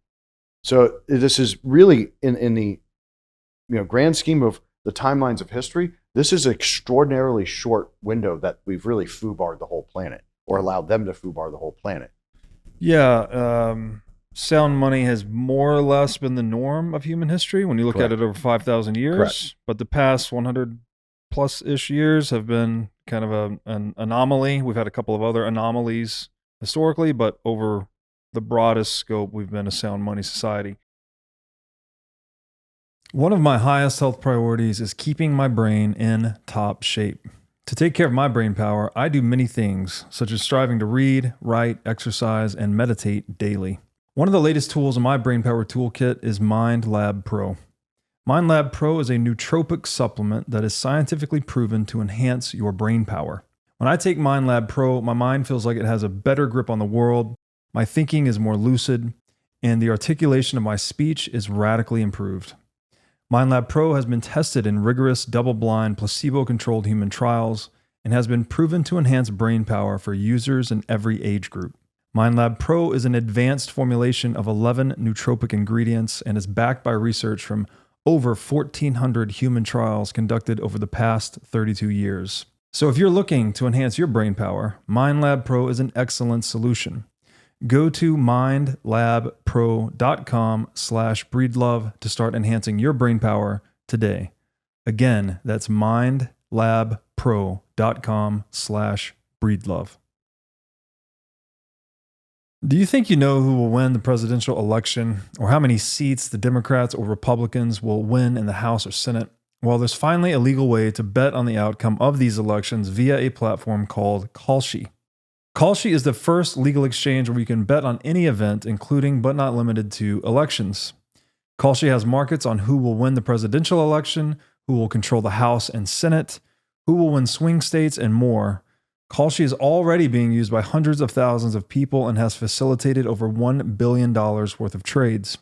Speaker 2: So this is really in the grand scheme of the timelines of history, this is an extraordinarily short window that we've really foobarred the whole planet, or allowed them to foobar the whole planet.
Speaker 1: Yeah. sound money has more or less been the norm of human history when you look
Speaker 2: Correct.
Speaker 1: at it over 5,000 years.
Speaker 2: Correct.
Speaker 1: But the past 100 plus ish years have been kind of an anomaly. We've had a couple of other anomalies historically, but over the broadest scope, we've been a sound money society. One of my highest health priorities is keeping my brain in top shape. To take care of my brain power, I do many things, such as striving to read, write, exercise, and meditate daily. One of the latest tools in my brain power toolkit is MindLab Pro. MindLab Pro is a nootropic supplement that is scientifically proven to enhance your brain power. When I take MindLab Pro, my mind feels like it has a better grip on the world, my thinking is more lucid, and the articulation of my speech is radically improved. MindLab Pro has been tested in rigorous, double-blind, placebo-controlled human trials and has been proven to enhance brain power for users in every age group. MindLab Pro is an advanced formulation of 11 nootropic ingredients and is backed by research from over 1,400 human trials conducted over the past 32 years. So if you're looking to enhance your brain power, MindLab Pro is an excellent solution. Go to mindlabpro.com/breedlove to start enhancing your brain power today. Again, that's mindlabpro.com/breedlove. Do you think you know who will win the presidential election or how many seats the Democrats or Republicans will win in the House or Senate? Well, there's finally a legal way to bet on the outcome of these elections via a platform called Kalshi. Kalshi is the first legal exchange where you can bet on any event, including but not limited to elections. Kalshi has markets on who will win the presidential election, who will control the House and Senate, who will win swing states, and more. Kalshi is already being used by hundreds of thousands of people and has facilitated over $1 billion worth of trades.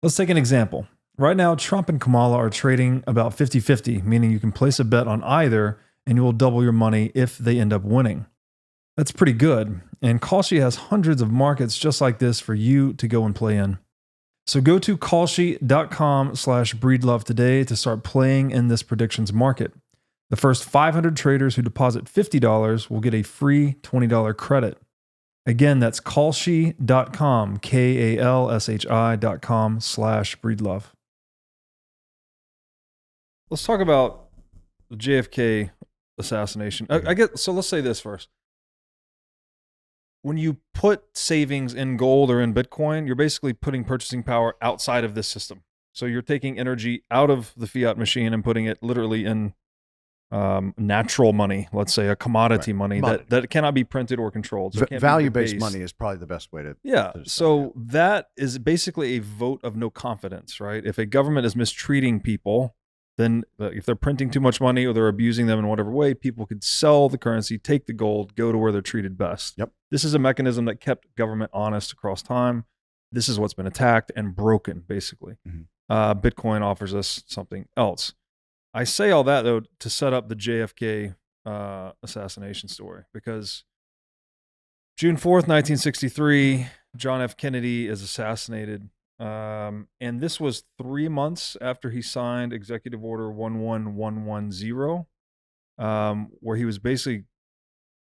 Speaker 1: Let's take an example. Right now, Trump and Kamala are trading about 50-50, meaning you can place a bet on either and you will double your money if they end up winning. That's pretty good, and Kalshi has hundreds of markets just like this for you to go and play in. So go to kalshi.com/breedlove today to start playing in this predictions market. The first 500 traders who deposit $50 will get a free $20 credit. Again, that's kalshi.com, KALSHI.com/breedlove. Let's talk about the JFK assassination. So let's say this first. When you put savings in gold or in Bitcoin, you're basically putting purchasing power outside of this system. So you're taking energy out of the fiat machine and putting it literally in natural money, let's say a commodity money that cannot be printed or controlled. So
Speaker 2: value-based money is probably the best way to.
Speaker 1: So that is basically a vote of no confidence, right? If a government is mistreating people, then if they're printing too much money or they're abusing them in whatever way, people could sell the currency, take the gold, go to where they're treated best.
Speaker 2: Yep.
Speaker 1: This is a mechanism that kept government honest across time. This is what's been attacked and broken, basically. Mm-hmm. Bitcoin offers us something else. I say all that, though, to set up the JFK assassination story, because June 4th, 1963, John F. Kennedy is assassinated. And this was 3 months after he signed Executive Order 11110, where he was basically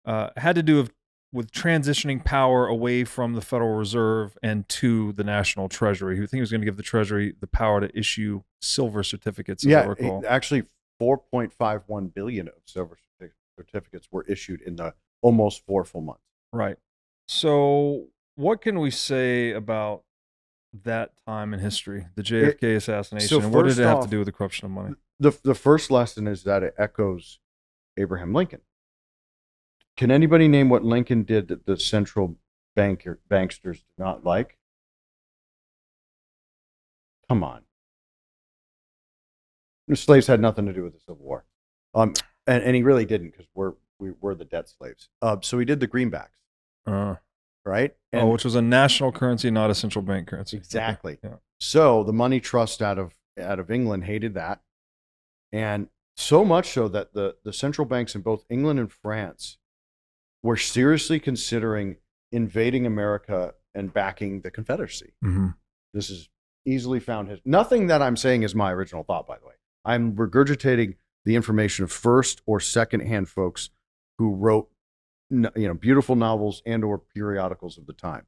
Speaker 1: had to do with transitioning power away from the Federal Reserve and to the National Treasury. He think he was going to give the Treasury the power to issue silver certificates.
Speaker 2: Actually, 4.51 billion of silver certificates were issued in the almost 4 full months.
Speaker 1: Right. So, what can we say about that time in history, the JFK assassination, and what did it have to do with the corruption of money?
Speaker 2: The first lesson is that it echoes Abraham Lincoln. Can anybody name what Lincoln did that the central banksters did not like? Come on. The slaves had nothing to do with the Civil War. And he really didn't, because we were the debt slaves. So he did the greenbacks. Right?
Speaker 1: Which was a national currency, not a central bank currency.
Speaker 2: Exactly.
Speaker 1: Yeah.
Speaker 2: So the money trust out of England hated that. And so much so that the central banks in both England and France were seriously considering invading America and backing the Confederacy. Mm-hmm. This is easily found. Nothing that I'm saying is my original thought, by the way. I'm regurgitating the information of first or second-hand folks who wrote beautiful novels and or periodicals of the time.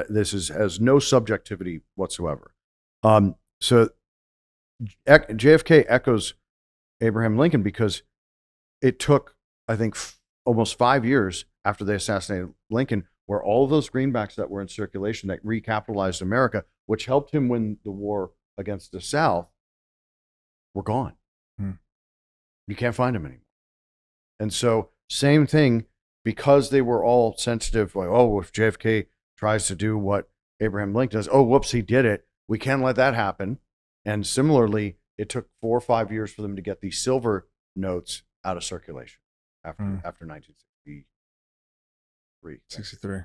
Speaker 2: This has no subjectivity whatsoever. So JFK echoes Abraham Lincoln because it took, I think, almost 5 years after they assassinated Lincoln, where all of those greenbacks that were in circulation that recapitalized America, which helped him win the war against the South, were gone. You can't find them anymore. And so, same thing, because they were all sensitive, like, oh, if JFK tries to do what Abraham Lincoln does, oh, whoops, he did it. We can't let that happen. And similarly, it took 4 or 5 years for them to get these silver notes out of circulation after 1963.
Speaker 1: 63.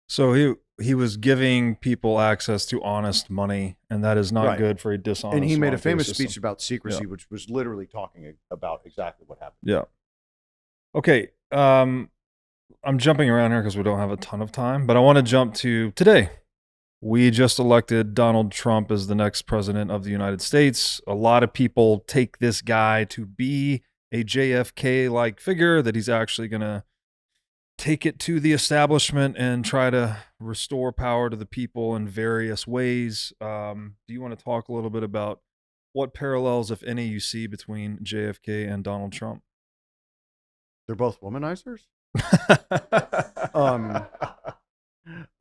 Speaker 1: So he was giving people access to honest money, and that is not good for a dishonest.
Speaker 2: And he made a famous speech about secrecy, which was literally talking about exactly what happened.
Speaker 1: Yeah. Okay. I'm jumping around here because we don't have a ton of time, but I want to jump to today. We just elected Donald Trump as the next president of the United States. A lot of people take this guy to be a JFK-like figure, that he's actually going to take it to the establishment and try to restore power to the people in various ways. Do you want to talk a little bit about what parallels, if any, you see between JFK and Donald Trump?
Speaker 2: They're both womanizers.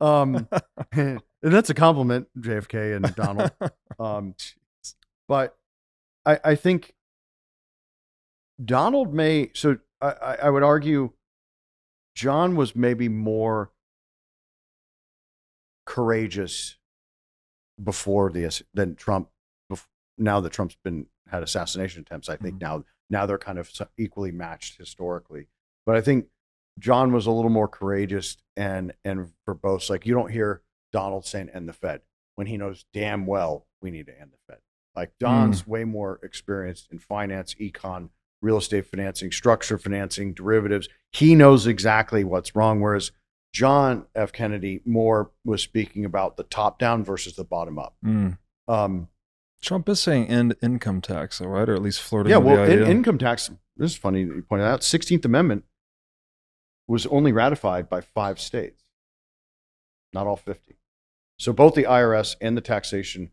Speaker 2: And that's a compliment, JFK and Donald. But I think Donald may. So I would argue John was maybe more courageous before than Trump. Now that Trump's had assassination attempts, I think now they're kind of equally matched historically. But I think John was a little more courageous and verbose. Like, you don't hear Donald saying "end the Fed" when he knows damn well we need to end the Fed. Like, John's way more experienced in finance, econ, real estate financing, structured financing, derivatives. He knows exactly what's wrong. Whereas John F. Kennedy more was speaking about the top down versus the bottom up.
Speaker 1: Trump is saying end income tax, though, right? Or at least flirting with
Speaker 2: the
Speaker 1: idea.
Speaker 2: Income tax. This is funny that you pointed out. 16th Amendment was only ratified by 5 states, not all 50. So both the IRS and the taxation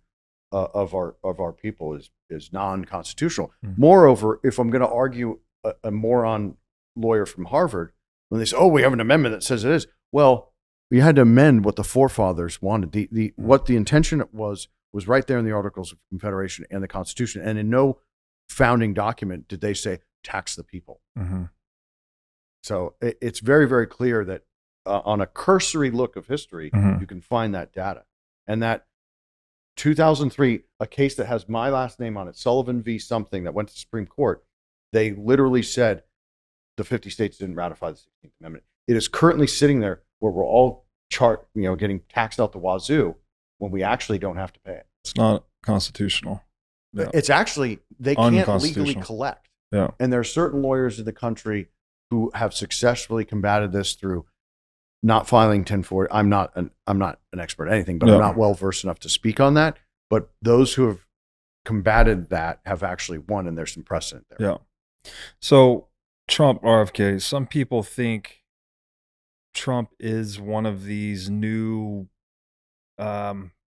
Speaker 2: of our people is non-constitutional. Moreover, if I'm going to argue a moron lawyer from Harvard, when they say, "Oh, we have an amendment that says it is," well, we had to amend what the forefathers wanted. What the intention was right there in the Articles of Confederation and the Constitution. And in no founding document did they say tax the people. So it's very, very clear that on a cursory look of history, you can find that data. And that 2003, a case that has my last name on it, Sullivan v. something, that went to the Supreme Court, they literally said the 50 states didn't ratify the 16th Amendment. It is currently sitting there where we're all getting taxed out the wazoo when we actually don't have to pay it.
Speaker 1: It's not constitutional. Yeah.
Speaker 2: It's actually, they can't legally collect.
Speaker 1: Yeah.
Speaker 2: And there are certain lawyers in the country who have successfully combated this through not filing 1040. I'm not an expert at anything, but I'm not well versed enough to speak on that. But those who have combated that have actually won, and there's some precedent there.
Speaker 1: Yeah. So Trump, RFK, some people think Trump is one of these new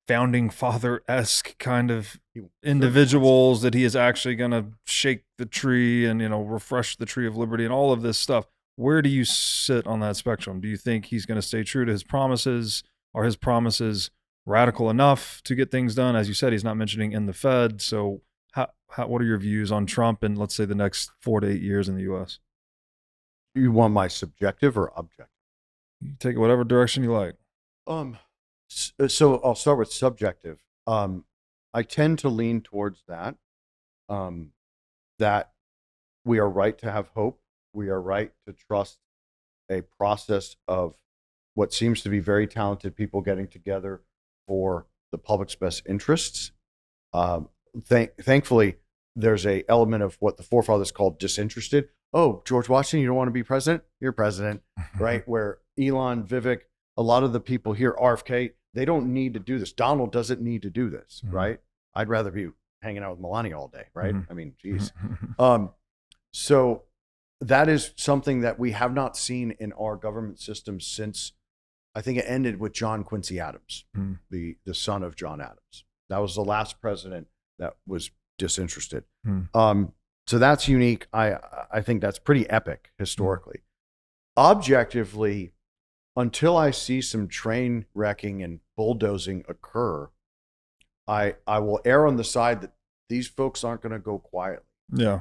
Speaker 1: founding father-esque kind of individuals, that he is actually going to shake the tree and, refresh the tree of liberty and all of this stuff. Where do you sit on that spectrum? Do you think he's going to stay true to his promises? Are his promises radical enough to get things done? As you said, he's not mentioning in the Fed. So what are your views on Trump and, let's say, the next 4 to 8 years in the U.S.?
Speaker 2: You want my subjective or objective?
Speaker 1: You take it whatever direction you like.
Speaker 2: So I'll start with subjective. I tend to lean towards that we are right to have hope. We are right to trust a process of what seems to be very talented people getting together for the public's best interests. Thankfully, there's a element of what the forefathers called disinterested. Oh, George Washington, you don't want to be president? You're president, right? Where Elon, Vivek, a lot of the people here, RFK, they don't need to do this. Donald doesn't need to do this, right? I'd rather be hanging out with Melania all day, right? I mean, geez. So that is something that we have not seen in our government system since I think it ended with John Quincy Adams,
Speaker 1: Hmm.
Speaker 2: the son of John Adams. That was the last president that was disinterested.
Speaker 1: Hmm.
Speaker 2: So that's unique. I think that's pretty epic historically. Objectively, until I see some train wrecking and bulldozing occur, I will err on the side that these folks aren't going to go quietly.
Speaker 1: Yeah.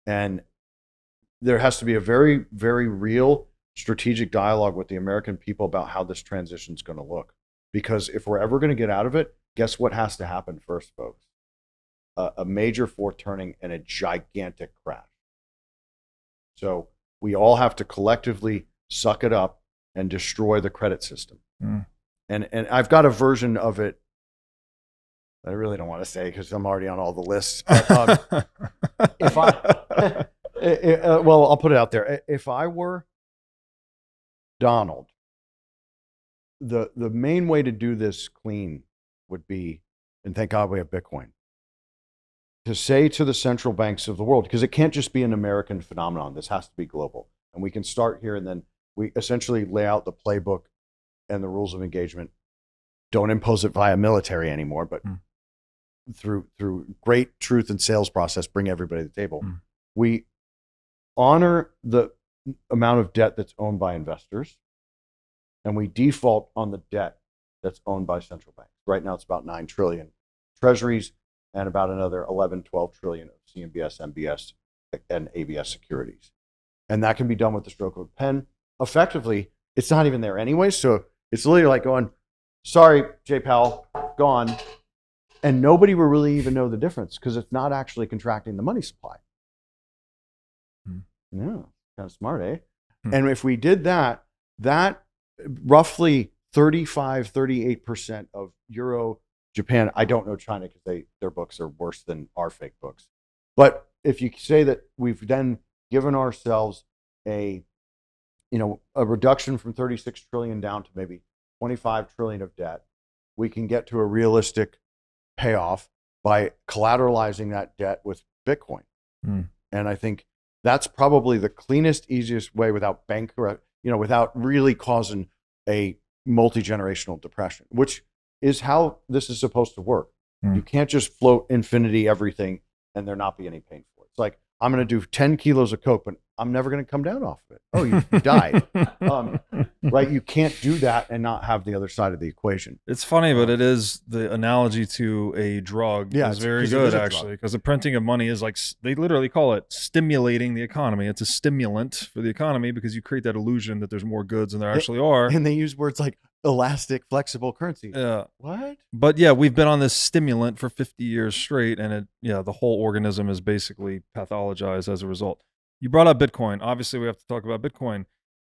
Speaker 2: And there has to be a very, very real strategic dialogue with the American people about how this transition is going to look. Because if we're ever going to get out of it, guess what has to happen first, folks? A major foreturning and a gigantic crash. So we all have to collectively suck it up and destroy the credit system.
Speaker 1: Mm.
Speaker 2: And I've got a version of it that I really don't want to say because I'm already on all the lists. But, if I, well, I'll put it out there. If I were Donald, the main way to do this clean would be, and thank God we have Bitcoin, to say to the central banks of the world, because it can't just be an American phenomenon. This has to be global. And we can start here and then we essentially lay out the playbook and the rules of engagement. Don't impose it via military anymore, but through great truth and sales process, bring everybody to the table. We honor the amount of debt that's owned by investors, and we default on the debt that's owned by central banks. Right now it's about 9 trillion treasuries and about another 11, 12 trillion of CMBS, MBS, and ABS securities. And that can be done with the stroke of a pen. Effectively, it's not even there anyway. So it's literally like going, sorry, Jay Powell, gone. And nobody will really even know the difference because it's not actually contracting the money supply. Yeah, kind of smart, eh? And if we did that, that roughly 35, 38% of Euro Japan, I don't know China because their books are worse than our fake books. But if you say that we've then given ourselves a reduction from 36 trillion down to maybe 25 trillion of debt, we can get to a realistic payoff by collateralizing that debt with Bitcoin. And I think that's probably the cleanest, easiest way without without really causing a multi-generational depression, which is how this is supposed to work. You can't just float infinity everything and there not be any pain for it. It's like, I'm going to do 10 kilos of Coke, but I'm never going to come down off of it. Oh, you died. Right? You can't do that and not have the other side of the equation.
Speaker 1: It's funny, but it is the analogy to a drug.
Speaker 2: Yeah,
Speaker 1: it's very good, actually, because the printing of money is like, they literally call it stimulating the economy. It's a stimulant for the economy because you create that illusion that there's more goods than there actually are.
Speaker 2: And they use words like elastic, flexible currency.
Speaker 1: Yeah.
Speaker 2: What?
Speaker 1: But yeah, we've been on this stimulant for 50 years straight, and the whole organism is basically pathologized as a result. You brought up Bitcoin. Obviously, we have to talk about Bitcoin.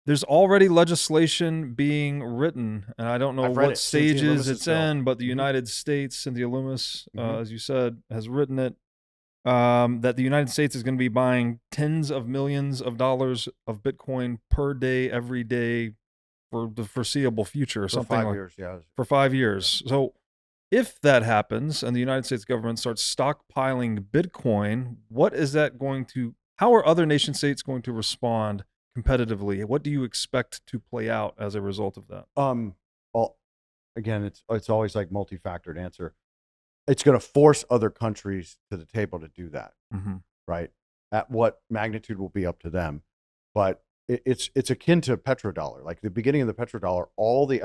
Speaker 1: There's already legislation being written, and I don't know what stages it's in, but the United States, Cynthia Loomis, as you said, has written it, that the United States is going to be buying tens of millions of dollars of Bitcoin per day, every day, for the foreseeable future, or something like
Speaker 2: 5 years, yeah.
Speaker 1: For 5 years. Yeah. So if that happens and the United States government starts stockpiling Bitcoin, how are other nation states going to respond competitively? What do you expect to play out as a result of that?
Speaker 2: Well, again, it's always like multi-factored answer. It's going to force other countries to the table to do that, right? At what magnitude will be up to them, but it's akin to petrodollar. Like the beginning of the petrodollar, all the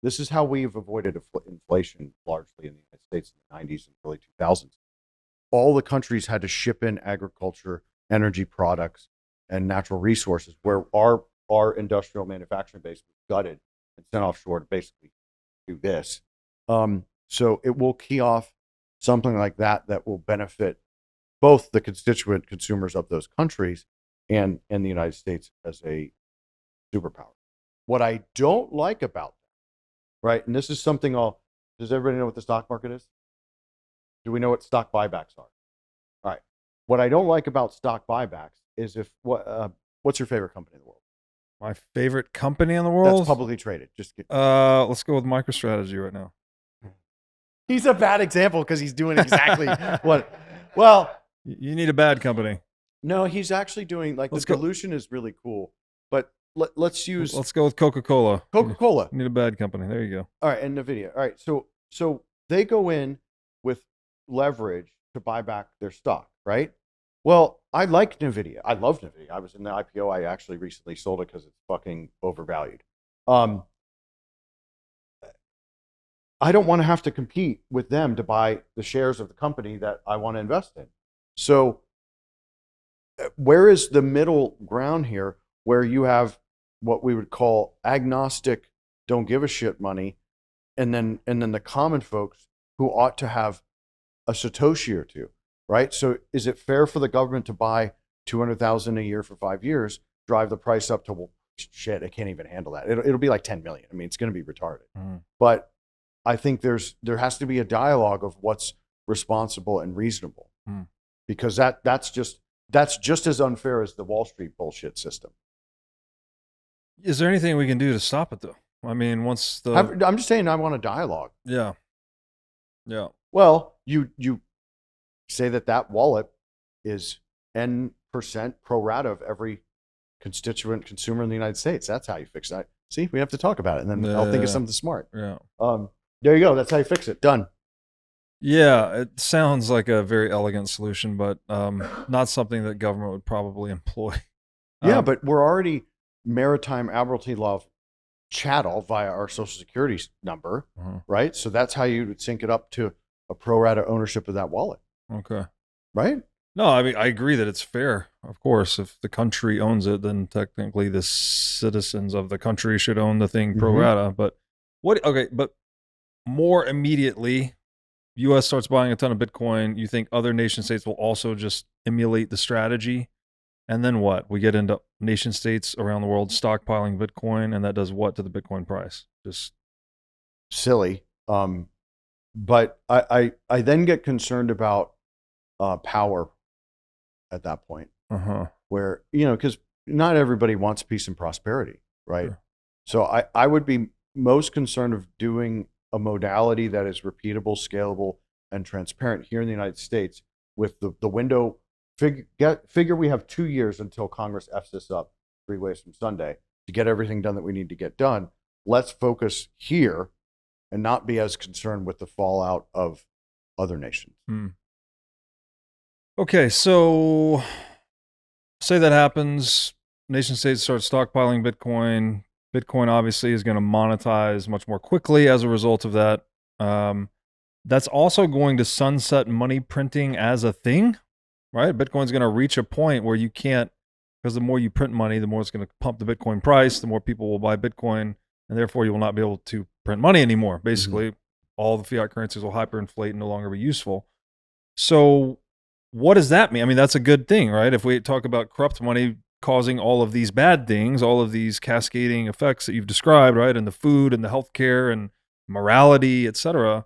Speaker 2: this is how we've avoided inflation largely in the United States in the 90s and early 2000s. All the countries had to ship in agriculture, energy products, and natural resources, where our industrial manufacturing base was gutted and sent offshore to basically do this. So it will key off something like that will benefit both the constituent consumers of those countries and the United States as a superpower. What I don't like about that, right, and this is something does everybody know what the stock market is? Do we know what stock buybacks are? All right. What I don't like about stock buybacks is what's your favorite company in the world?
Speaker 1: My favorite company in the world?
Speaker 2: That's publicly traded.
Speaker 1: Let's go with MicroStrategy right now.
Speaker 2: He's a bad example because he's doing exactly what. Well,
Speaker 1: you need a bad company.
Speaker 2: No, he's actually doing like the dilution is really cool, but let's use
Speaker 1: Let's go with Coca-Cola.
Speaker 2: Coca-Cola.
Speaker 1: Need a bad company. There you go.
Speaker 2: All right, and NVIDIA. All right, so they go in with leverage to buy back their stock, right? Well, I like NVIDIA. I love NVIDIA. I was in the IPO. I actually recently sold it because it's fucking overvalued. I don't want to have to compete with them to buy the shares of the company that I want to invest in. So where is the middle ground here where you have what we would call agnostic, don't give a shit money, and then the common folks who ought to have a Satoshi or two, right? So is it fair for the government to buy 200,000 a year for 5 years, drive the price up to, well, shit, I can't even handle that. It'll be like 10 million. I mean, it's going to be retarded. But I think there has to be a dialogue of what's responsible and reasonable, because that's just as unfair as the Wall Street bullshit system.
Speaker 1: Is there anything we can do to stop it, though? I mean,
Speaker 2: I'm just saying, I want a dialogue.
Speaker 1: Yeah.
Speaker 2: Well, you say that wallet is N% pro rata of every constituent consumer in the United States. That's how you fix that. See, we have to talk about it, and then I'll think of something smart.
Speaker 1: Yeah.
Speaker 2: There you go. That's how you fix it. Done.
Speaker 1: Yeah, it sounds like a very elegant solution, but not something that government would probably employ.
Speaker 2: Yeah, but we're already maritime admiralty law chattel via our social security number, right? So that's how you would sync it up to a pro rata ownership of that wallet.
Speaker 1: Okay.
Speaker 2: Right?
Speaker 1: No, I mean, I agree that it's fair. Of course, if the country owns it, then technically the citizens of the country should own the thing pro rata. But but more immediately, U.S. starts buying a ton of Bitcoin. You think other nation states will also just emulate the strategy? And then what? We get into nation states around the world stockpiling Bitcoin, and that does what to the Bitcoin price? Just
Speaker 2: silly. But I then get concerned about power at that point, where, because not everybody wants peace and prosperity, right? Sure. So I would be most concerned of doing a modality that is repeatable, scalable, and transparent here in the United States with the window. Figure we have 2 years until Congress F's this up 3 ways from Sunday to get everything done that we need to get done. Let's focus here and not be as concerned with the fallout of other nations.
Speaker 1: Okay, so say that happens, nation states start stockpiling Bitcoin. Bitcoin obviously is going to monetize much more quickly as a result of that. That's also going to sunset money printing as a thing, right? Bitcoin's going to reach a point where you can't, because the more you print money, the more it's going to pump the Bitcoin price, the more people will buy Bitcoin, and therefore you will not be able to print money anymore. Basically, all the fiat currencies will hyperinflate and no longer be useful. So what does that mean? I mean, that's a good thing, right? If we talk about corrupt money causing all of these bad things, all of these cascading effects that you've described, right? And the food and the healthcare and morality, etc.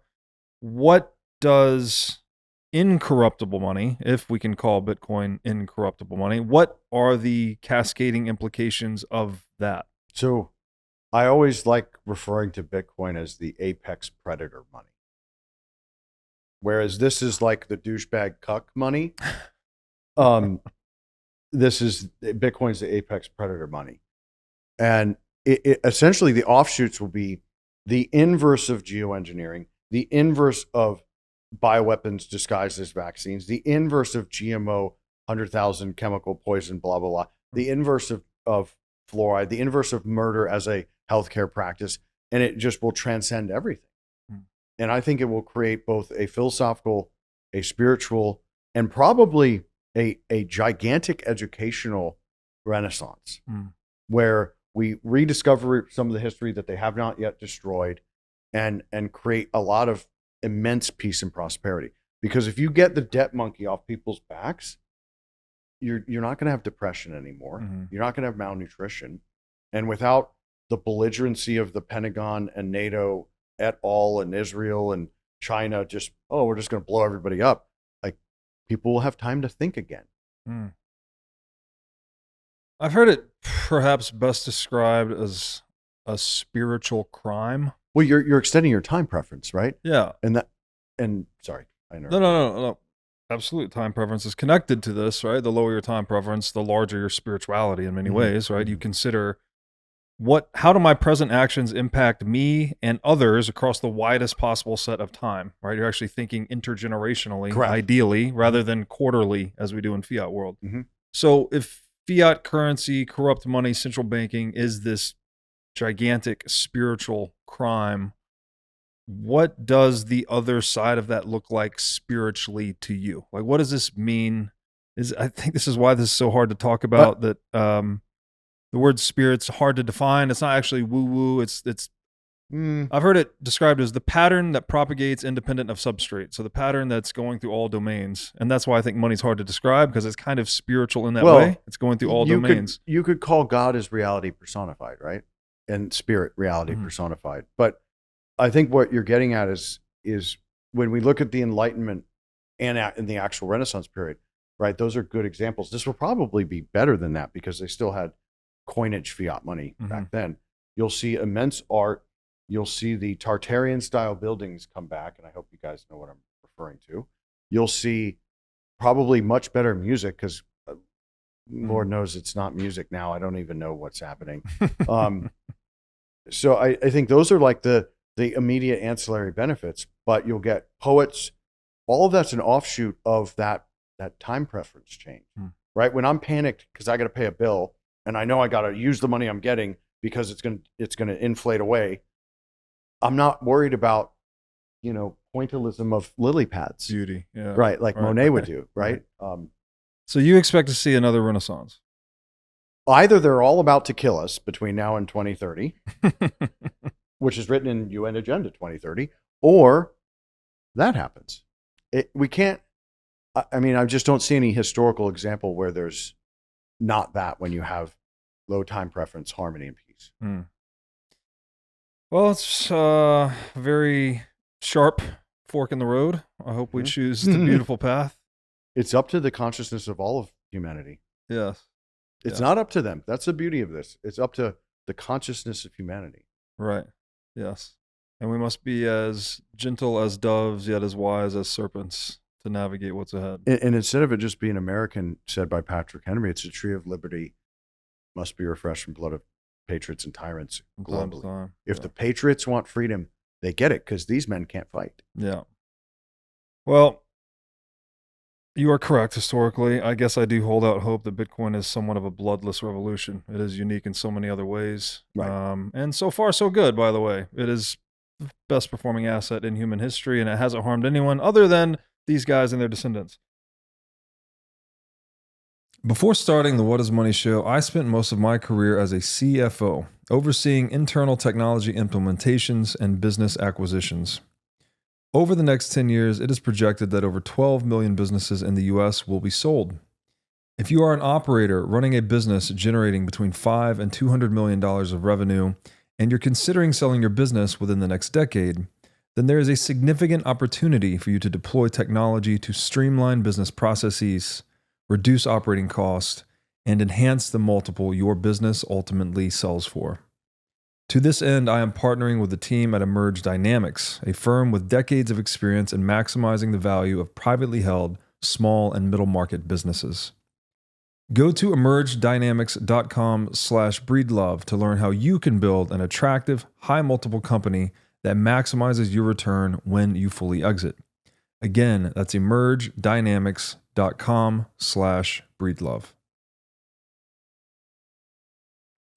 Speaker 1: What does incorruptible money, if we can call Bitcoin incorruptible money, what are the cascading implications of that?
Speaker 2: So I always like referring to Bitcoin as the apex predator money. Whereas this is like the douchebag cuck money. Bitcoin's the apex predator money. And it essentially the offshoots will be the inverse of geoengineering, the inverse of bioweapons disguised as vaccines, the inverse of GMO, 100,000 chemical poison, blah, blah, blah, the inverse of fluoride, the inverse of murder as a healthcare practice, and it just will transcend everything. And I think it will create both a philosophical, a spiritual, and probably a gigantic educational renaissance where we rediscover some of the history that they have not yet destroyed and create a lot of immense peace and prosperity. Because if you get the debt monkey off people's backs, you're not going to have depression anymore. You're not going to have malnutrition. And without the belligerency of the Pentagon and NATO et al. And Israel and China just, we're just going to blow everybody up, like people will have time to think again.
Speaker 1: I've heard it perhaps best described as a spiritual crime.
Speaker 2: Well, you're extending your time preference, right?
Speaker 1: Yeah.
Speaker 2: And sorry, I interrupted.
Speaker 1: No. Absolute time preference is connected to this, right? The lower your time preference, the larger your spirituality in many ways, right? You consider how do my present actions impact me and others across the widest possible set of time, right? You're actually thinking intergenerationally,
Speaker 2: Correct.
Speaker 1: ideally, rather than quarterly as we do in fiat world.
Speaker 2: Mm-hmm.
Speaker 1: So if fiat currency, corrupt money, central banking is this gigantic spiritual crime, what does the other side of that look like spiritually to you? Like, what does this mean? I think this is why this is so hard to talk about, that the word spirit's hard to define. It's not actually woo-woo. I've heard it described as the pattern that propagates independent of substrate. So the pattern that's going through all domains. And that's why I think money's hard to describe, because it's kind of spiritual in that way. It's going through all domains.
Speaker 2: You could call God as reality personified, right? And spirit reality personified. But I think what you're getting at is when we look at the Enlightenment and in the actual Renaissance period, right? Those are good examples. This will probably be better than that because they still had coinage fiat money back then. You'll see immense art. You'll see the Tartarian style buildings come back. And I hope you guys know what I'm referring to. You'll see probably much better music because Lord knows it's not music now. I don't even know what's happening. So I think those are like the immediate ancillary benefits, but you'll get poets. All of that's an offshoot of that time preference change, right? When I'm panicked because I got to pay a bill and I know I got to use the money I'm getting because it's going to inflate away. I'm not worried about, pointillism of lily pads.
Speaker 1: Beauty. Yeah.
Speaker 2: Right. Like Monet would do. Right.
Speaker 1: So you expect to see another Renaissance?
Speaker 2: Either they're all about to kill us between now and 2030, which is written in UN Agenda 2030, or that happens. We can't, I just don't see any historical example where there's not that when you have low time preference, harmony, and peace.
Speaker 1: Well, it's a very sharp fork in the road. I hope we choose the beautiful path.
Speaker 2: It's up to the consciousness of all of humanity.
Speaker 1: Yes.
Speaker 2: It's not up to them. That's the beauty of this. It's up to the consciousness of humanity.
Speaker 1: Right. Yes. And we must be as gentle as doves, yet as wise as serpents to navigate what's ahead.
Speaker 2: And instead of it just being American, said by Patrick Henry, it's a tree of liberty must be refreshed from blood of patriots and tyrants globally. If the patriots want freedom, they get it because these men can't fight.
Speaker 1: Yeah. Well, you are correct historically. I guess I do hold out hope that Bitcoin is somewhat of a bloodless revolution. It is unique in so many other ways.
Speaker 2: Right.
Speaker 1: And so far, so good, by the way. It is the best performing asset in human history, and it hasn't harmed anyone other than these guys and their descendants. Before starting the What is Money show, I spent most of my career as a CFO, overseeing internal technology implementations and business acquisitions. Over the next 10 years, it is projected that over 12 million businesses in the US will be sold. If you are an operator running a business generating between $5 and $200 million of revenue, and you're considering selling your business within the next decade, then there is a significant opportunity for you to deploy technology to streamline business processes, reduce operating costs, and enhance the multiple your business ultimately sells for. To this end, I am partnering with the team at Emerge Dynamics, a firm with decades of experience in maximizing the value of privately held small and middle market businesses. Go to emergedynamics.com/breedlove to learn how you can build an attractive, high multiple company that maximizes your return when you fully exit. Again, that's emergedynamics.com/breedlove.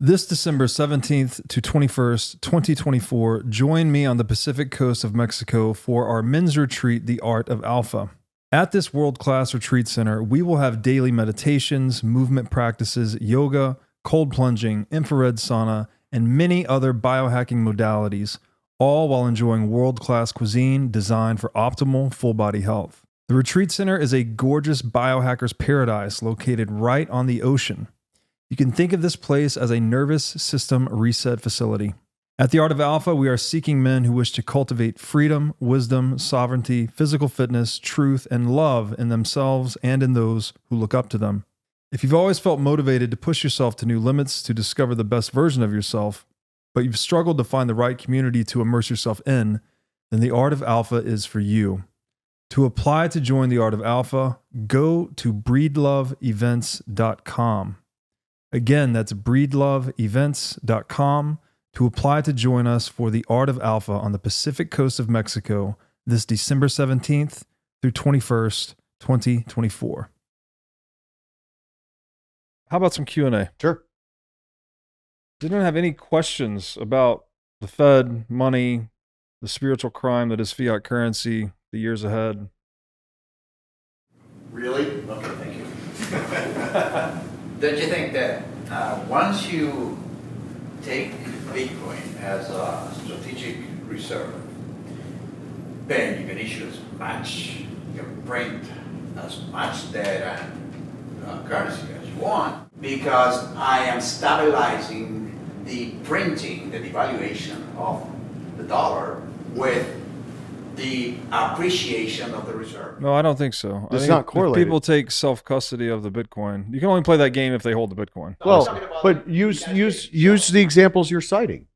Speaker 1: This December 17th to 21st, 2024, join me on the Pacific coast of Mexico for our men's retreat, The Art of Alpha. At this world-class retreat center, we will have daily meditations, movement practices, yoga, cold plunging, infrared sauna, and many other biohacking modalities, all while enjoying world-class cuisine designed for optimal full-body health. The retreat center is a gorgeous biohacker's paradise located right on the ocean. You can think of this place as a nervous system reset facility. At the Art of Alpha, we are seeking men who wish to cultivate freedom, wisdom, sovereignty, physical fitness, truth, and love in themselves and in those who look up to them. If you've always felt motivated to push yourself to new limits to discover the best version of yourself, but you've struggled to find the right community to immerse yourself in, then the Art of Alpha is for you. To apply to join the Art of Alpha, go to breedloveevents.com. Again, that's breedloveevents.com to apply to join us for the Art of Alpha on the Pacific coast of Mexico this December 17th through 21st, 2024. How about some Q&A?
Speaker 2: Sure.
Speaker 1: Did anyone have any questions about the Fed, money, the spiritual crime that is fiat currency, the years ahead?
Speaker 4: Really? Okay, thank you. Don't you think that once you take Bitcoin as a strategic reserve, then you can issue as much, you can print as much debt and currency as you want, because I am stabilizing the printing, the devaluation of the dollar with the appreciation of the reserve.
Speaker 1: No, I don't think so.
Speaker 2: It's
Speaker 1: I think
Speaker 2: not
Speaker 1: if
Speaker 2: correlated.
Speaker 1: people take self-custody of the Bitcoin. You can only play that game if they hold the Bitcoin.
Speaker 2: Well, but use the examples you're citing.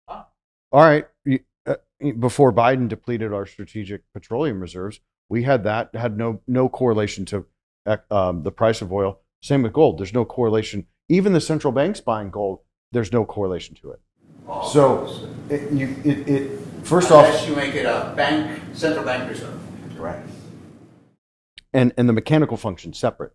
Speaker 2: All right. Before Biden depleted our strategic petroleum reserves, we had no correlation to the price of oil. Same with gold. There's no correlation. Even the central banks buying gold, there's no correlation to it. So first off,
Speaker 4: unless you make it a central bank reserve.
Speaker 2: right, and the mechanical function separate.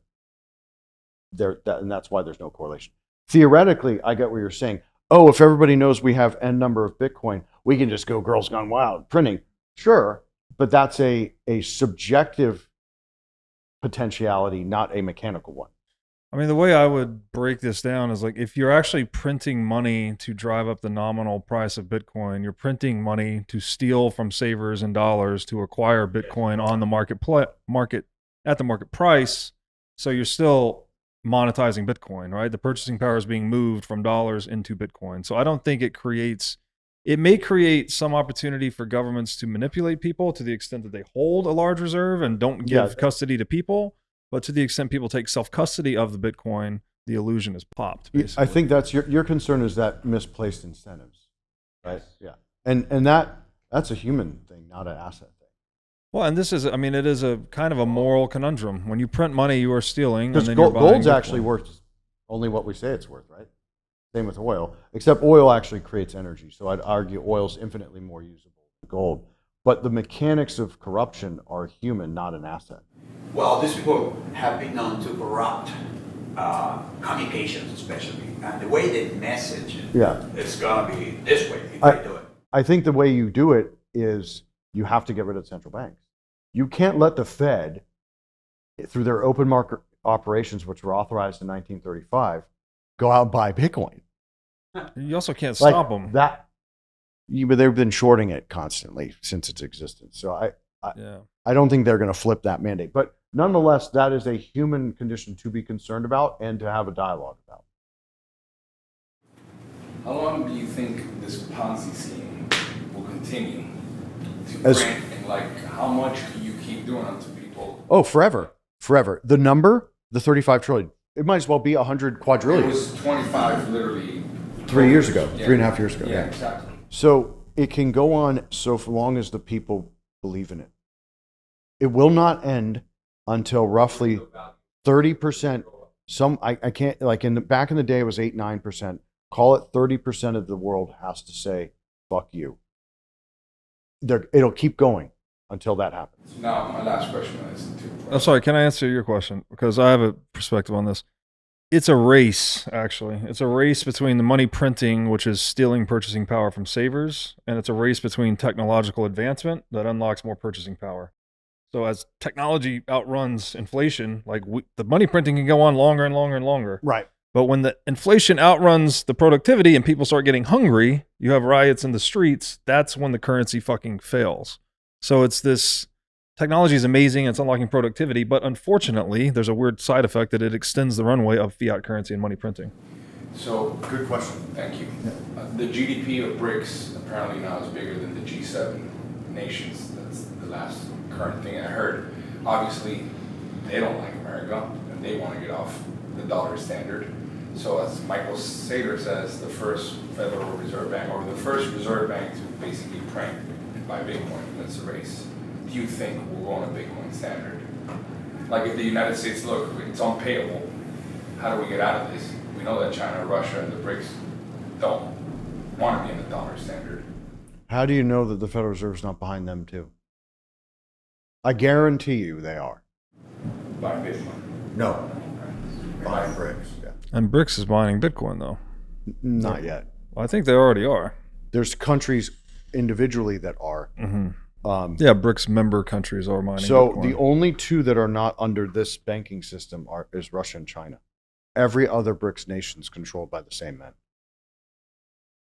Speaker 2: And that's why there's no correlation. Theoretically, I get what you're saying. Oh, if everybody knows we have N number of Bitcoin, we can just go girls gone wild printing. Sure, but that's a subjective potentiality, not a mechanical one.
Speaker 1: I mean, the way I would break this down is like if you're actually printing money to drive up the nominal price of Bitcoin, you're printing money to steal from savers in dollars to acquire Bitcoin on the market at the market price. So you're still monetizing Bitcoin, right? The purchasing power is being moved from dollars into Bitcoin. So I don't think it may create some opportunity for governments to manipulate people to the extent that they hold a large reserve and don't give custody to people. But to the extent people take self-custody of the Bitcoin, the illusion is popped, basically.
Speaker 2: I think that's your concern is that misplaced incentives, right? Yeah. And that's a human thing, not an asset thing.
Speaker 1: Well, and it is a kind of a moral conundrum. When you print money, you are stealing.
Speaker 2: Because
Speaker 1: and then
Speaker 2: gold's actually worth only what we say it's worth, right? Same with oil, except oil actually creates energy. So I'd argue oil's infinitely more usable than gold. But the mechanics of corruption are human, not an asset.
Speaker 4: Well, these people have been known to corrupt communications, especially. And the way they message it's going to be this way if they do it.
Speaker 2: I think the way you do it is you have to get rid of central banks. You can't let the Fed, through their open market operations, which were authorized in 1935, go out and buy Bitcoin.
Speaker 1: You also can't stop them.
Speaker 2: But they've been shorting it constantly since its existence. So I don't think they're going to flip that mandate. But nonetheless, that is a human condition to be concerned about and to have a dialogue about.
Speaker 5: How long do you think this Ponzi scheme will continue to print? And how much do you keep doing it to people?
Speaker 2: Oh, forever. The number, the 35 trillion, it might as well be 100 quadrillion.
Speaker 5: It was 25 literally
Speaker 2: 3 years ago, 3.5 years ago.
Speaker 5: Yeah, exactly.
Speaker 2: So it can go on so long as the people believe in it. It will not end until roughly 30%. I can't, back in the day it was 8-9%. Call it 30% of the world has to say, fuck you. It'll keep going until that happens.
Speaker 5: Now, my last question is
Speaker 1: I'm sorry, can I answer your question? Because I have a perspective on this. It's a race, actually. It's a race between the money printing, which is stealing purchasing power from savers, and it's a race between technological advancement that unlocks more purchasing power. So as technology outruns inflation, the money printing can go on longer and longer and longer.
Speaker 2: Right.
Speaker 1: But when the inflation outruns the productivity and people start getting hungry, you have riots in the streets, that's when the currency fucking fails. So it's this technology is amazing, it's unlocking productivity, but unfortunately, there's a weird side effect that it extends the runway of fiat currency and money printing.
Speaker 5: So,
Speaker 2: good question.
Speaker 5: Thank you. The GDP of BRICS apparently now is bigger than the G7 nations. That's the last current thing I heard. Obviously, they don't like America, and they want to get off the dollar standard. So as Michael Saylor says, the first Federal Reserve Bank, or the first reserve bank to basically print and buy Bitcoin, that's a race. Do you think we'll go on a Bitcoin standard? Like if the United States, look, it's unpayable, how do we get out of this? we know that China, Russia, and the BRICS don't want to be in the dollar standard.
Speaker 2: How do you know that the Federal Reserve's not behind them too? I guarantee you they are.
Speaker 5: By Bitcoin.
Speaker 2: No. Behind BRICS. Yeah.
Speaker 1: And BRICS is mining Bitcoin, though.
Speaker 2: Not yet.
Speaker 1: Well, I think they already are.
Speaker 2: There's countries individually that are.
Speaker 1: Yeah, BRICS member countries are mining
Speaker 2: So
Speaker 1: Bitcoin.
Speaker 2: the only two that are not under this banking system is Russia and China. Every other BRICS nation is controlled by the same men.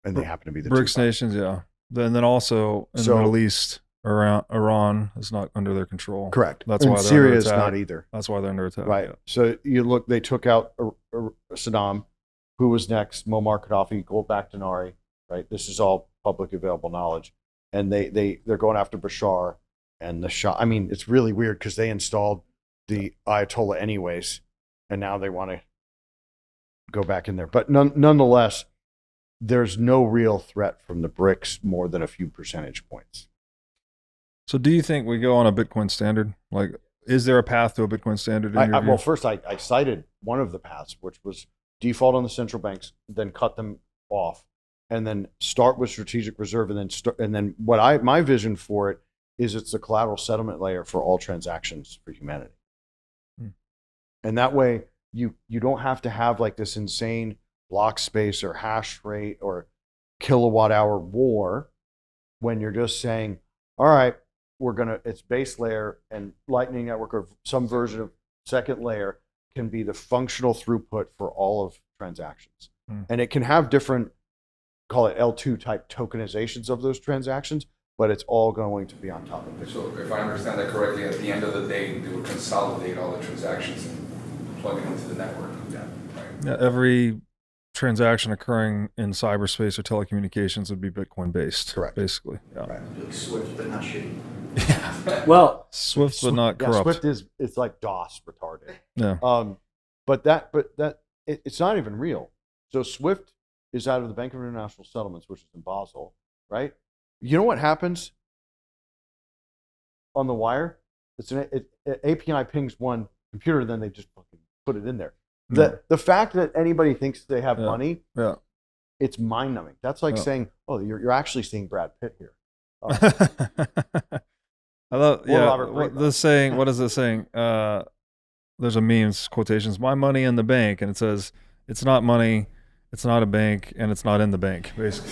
Speaker 2: And they happen to be the
Speaker 1: BRICS
Speaker 2: two.
Speaker 1: nations, yeah. Then also in the Middle East, around Iran is not under their control.
Speaker 2: Correct.
Speaker 1: That's
Speaker 2: and
Speaker 1: why they're
Speaker 2: Syria
Speaker 1: under
Speaker 2: is
Speaker 1: attack.
Speaker 2: not either.
Speaker 1: That's why they're under attack.
Speaker 2: Right.
Speaker 1: Yeah.
Speaker 2: So you look, they took out Saddam. Who was next? Muammar Gaddafi, Golbak Denari. Right. This is all public available knowledge. And they're going after Bashar and the Shah. I mean, it's really weird because they installed the Ayatollah anyways, and now they want to go back in there. But nonetheless, there's no real threat from the BRICS more than a few percentage points.
Speaker 1: So do you think we go on a Bitcoin standard? Like, is there a path to a Bitcoin standard in your view?
Speaker 2: Well, first I cited one of the paths, which was default on the central banks, then cut them off, and then start with strategic reserve, and then my vision for it is it's the collateral settlement layer for all transactions for humanity. And that way you don't have to have like this insane block space or hash rate or kilowatt hour war when you're just saying, all right, it's base layer and Lightning Network or some version of second layer can be the functional throughput for all of transactions. And it can have different, call it L2 type tokenizations of those transactions, but it's all going to be on top of it.
Speaker 5: So if I understand that correctly, at the end of the day, they would consolidate all the transactions and plug it into the network. Yeah. Right.
Speaker 1: Yeah, every transaction occurring in cyberspace or telecommunications would be Bitcoin based.
Speaker 2: Correct.
Speaker 1: Basically. Yeah.
Speaker 2: Right.
Speaker 4: Like Swift, but not shitty.
Speaker 2: Well,
Speaker 1: Swift but not
Speaker 2: yeah,
Speaker 1: corrupt.
Speaker 2: Swift it's like DOS retarded.
Speaker 1: Yeah.
Speaker 2: But it's not even real. So Swift is out of the Bank of International Settlements, which is in Basel, right? You know what happens on the wire? API pings one computer, then they just fucking put it in there. The fact that anybody thinks they have money, it's mind numbing. That's like saying, "Oh, you're actually seeing Brad Pitt here."
Speaker 1: I love,
Speaker 2: Robert
Speaker 1: the saying. What is it saying? There's a meme, quotations. My money in the bank, and it says, "It's not money, it's not a bank, and it's not in the bank." Basically,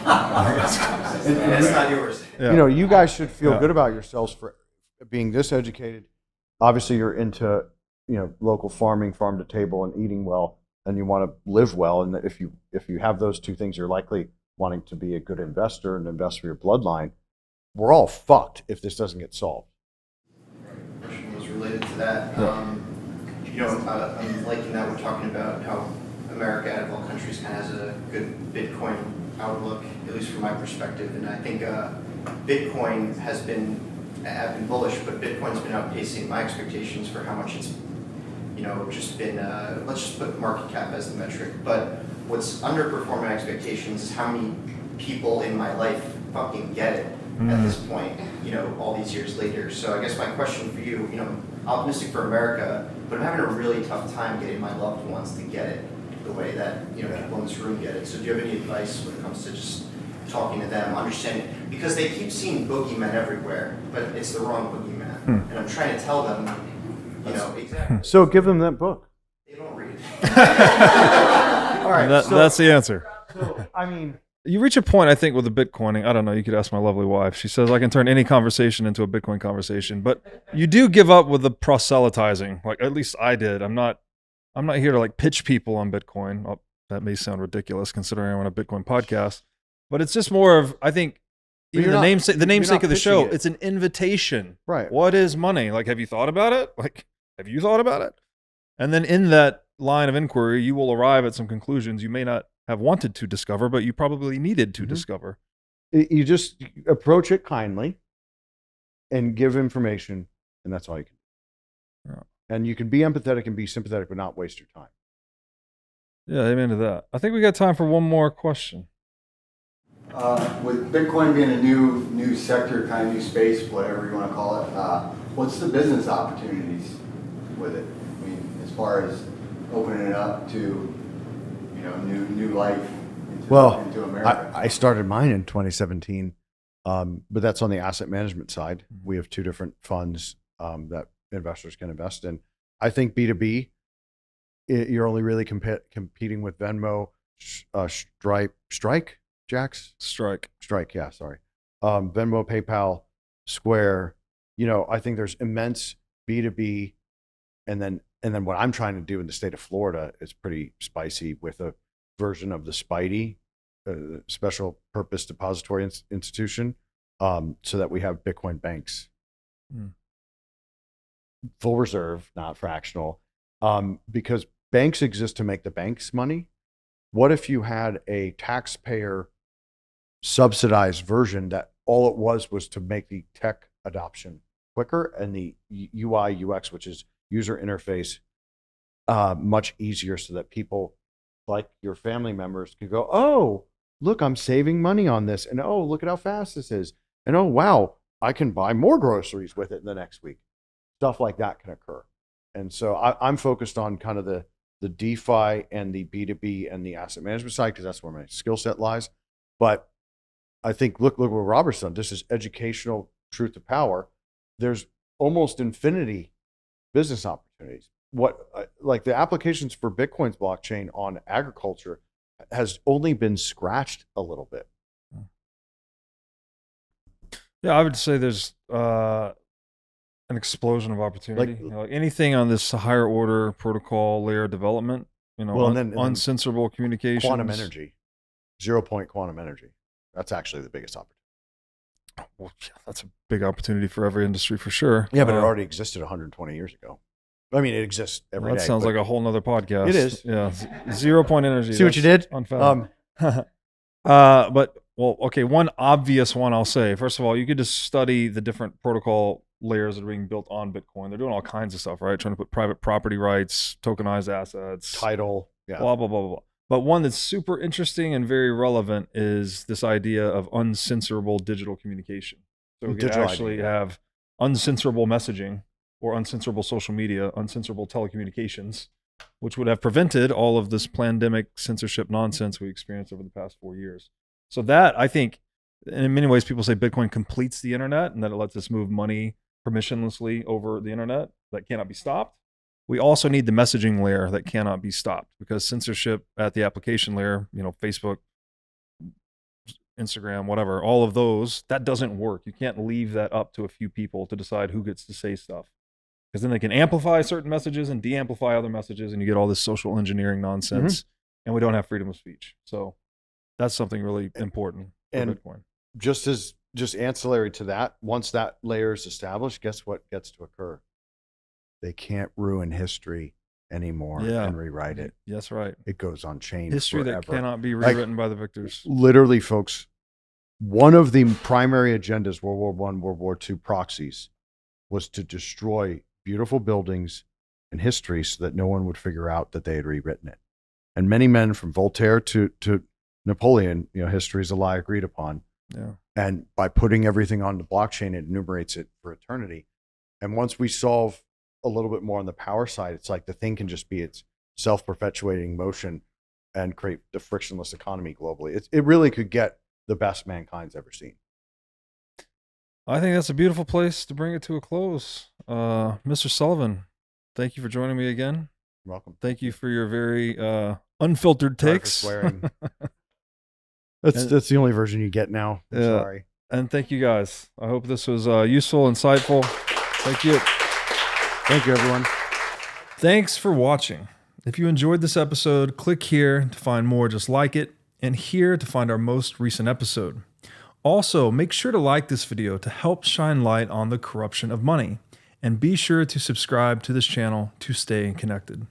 Speaker 4: And it's not yours.
Speaker 1: yeah.
Speaker 2: You know, you guys should feel good about yourselves for being this educated. Obviously, you're into local farming, farm to table, and eating well, and you want to live well. And if you have those two things, you're likely wanting to be a good investor and invest for your bloodline. We're all fucked if this doesn't get solved.
Speaker 6: Question was related to that. I'm liking that we're talking about how America, out of all countries, kind of has a good Bitcoin outlook, at least from my perspective. And I think Bitcoin has been, I've been bullish, but Bitcoin's been outpacing my expectations for how much it's, just been, let's just put market cap as the metric. But what's underperforming expectations is how many people in my life fucking get it at this point, all these years later. So I guess my question for you, optimistic for America, but I'm having a really tough time getting my loved ones to get it the way that, people in this room get it. So do you have any advice when it comes to just talking to them, understanding, because they keep seeing boogeymen everywhere, but it's the wrong boogeyman. And I'm trying to tell them, exactly.
Speaker 2: So give them that book.
Speaker 6: They don't read it.
Speaker 2: All right.
Speaker 1: That's the answer.
Speaker 2: So, I mean,
Speaker 1: You reach a point, I think, with the Bitcoining. I don't know. You could ask my lovely wife. She says I can turn any conversation into a Bitcoin conversation, but you do give up with the proselytizing. Like at least I did. I'm not here to like pitch people on Bitcoin. Oh, that may sound ridiculous considering I'm on a Bitcoin podcast, but it's just more of, I think, even the namesake of the show. It's an invitation.
Speaker 2: Right.
Speaker 1: What is money? Like, have you thought about it? Have you thought about it? And then in that line of inquiry, you will arrive at some conclusions you may not have wanted to discover, but you probably needed to discover.
Speaker 2: You just approach it kindly and give information, and that's all you can do.
Speaker 1: Yeah.
Speaker 2: And you can be empathetic and be sympathetic, but not waste your time.
Speaker 1: Yeah, amen to that. I think we got time for one more question.
Speaker 7: With Bitcoin being a new sector, kind of new space, whatever you want to call it, what's the business opportunities with it? I mean, as far as opening it up to new life into America?
Speaker 2: I started mine in 2017, but that's on the asset management side. We have two different funds that investors can invest in. I think B2B, you're only really competing with Venmo, Strike, yeah, sorry. Venmo, PayPal, Square. I think there's immense B2B, and then what I'm trying to do in the state of Florida is pretty spicy with a version of the Spidey, special purpose depository institution, so that we have Bitcoin banks. Full reserve, not fractional, because banks exist to make the banks money. What if you had a taxpayer subsidized version that all it was to make the tech adoption quicker and the UI UX, which is user interface, much easier, so that people like your family members could go, oh, look, I'm saving money on this, and oh, look at how fast this is, and oh, wow, I can buy more groceries with it in the next week. Stuff like that can occur. And so I'm focused on kind of the DeFi and the B2B and the asset management side, because that's where my skill set lies. But I think, look what Robert's done. This is educational truth to power. There's almost infinity business opportunities. Like the applications for Bitcoin's blockchain on agriculture has only been scratched a little bit.
Speaker 1: Yeah, I would say there's an explosion of opportunity. Like anything on this higher order protocol layer development, uncensorable communications.
Speaker 2: Quantum energy, 0 point quantum energy. That's actually the biggest opportunity.
Speaker 1: Well, yeah, that's a big opportunity for every industry for sure.
Speaker 2: Yeah, but it already existed 120 years ago. I mean, it exists every day.
Speaker 1: That sounds like a whole nother podcast.
Speaker 2: It is.
Speaker 1: Yeah. 0 point energy.
Speaker 2: See what you did?
Speaker 1: Okay. One obvious one I'll say. First of all, you could just study the different protocol layers that are being built on Bitcoin. They're doing all kinds of stuff, right? Trying to put private property rights, tokenized assets,
Speaker 2: title,
Speaker 1: blah, blah, blah, blah. But one that's super interesting and very relevant is this idea of uncensorable digital communication. So we could actually have uncensorable messaging or uncensorable social media, uncensorable telecommunications, which would have prevented all of this pandemic censorship nonsense we experienced over the past 4 years. So that, I think, in many ways, people say Bitcoin completes the internet and that it lets us move money permissionlessly over the internet that cannot be stopped. We also need the messaging layer that cannot be stopped, because censorship at the application layer, Facebook, Instagram, whatever, all of those, that doesn't work. You can't leave that up to a few people to decide who gets to say stuff, because then they can amplify certain messages and de-amplify other messages, and you get all this social engineering nonsense, and we don't have freedom of speech. So that's something really important for Bitcoin.
Speaker 2: Just ancillary to that, once that layer is established, guess what gets to occur? They can't ruin history anymore and rewrite it.
Speaker 1: That's right.
Speaker 2: It goes on chain
Speaker 1: history
Speaker 2: forever.
Speaker 1: That cannot be rewritten by the victors.
Speaker 2: Literally, folks, one of the primary agendas, World War I, World War II proxies, was to destroy beautiful buildings and history so that no one would figure out that they had rewritten it. And many men, from Voltaire to Napoleon, history is a lie agreed upon.
Speaker 1: Yeah.
Speaker 2: And by putting everything on the blockchain, it enumerates it for eternity. And once we solve a little bit more on the power side, it's like the thing can just be its self-perpetuating motion and create the frictionless economy globally. It really could get the best mankind's ever seen.
Speaker 1: I think that's a beautiful place to bring it to a close. Mr. Sullivan, thank you for joining me again.
Speaker 2: You're welcome.
Speaker 1: Thank you for your very unfiltered takes.
Speaker 2: Swearing. That's the only version you get now. I'm sorry.
Speaker 1: And thank you guys. I hope this was useful, insightful. Thank you.
Speaker 2: Thank you, everyone.
Speaker 1: Thanks for watching. If you enjoyed this episode, click here to find more just like it, and here to find our most recent episode. Also, make sure to like this video to help shine light on the corruption of money, and be sure to subscribe to this channel to stay connected.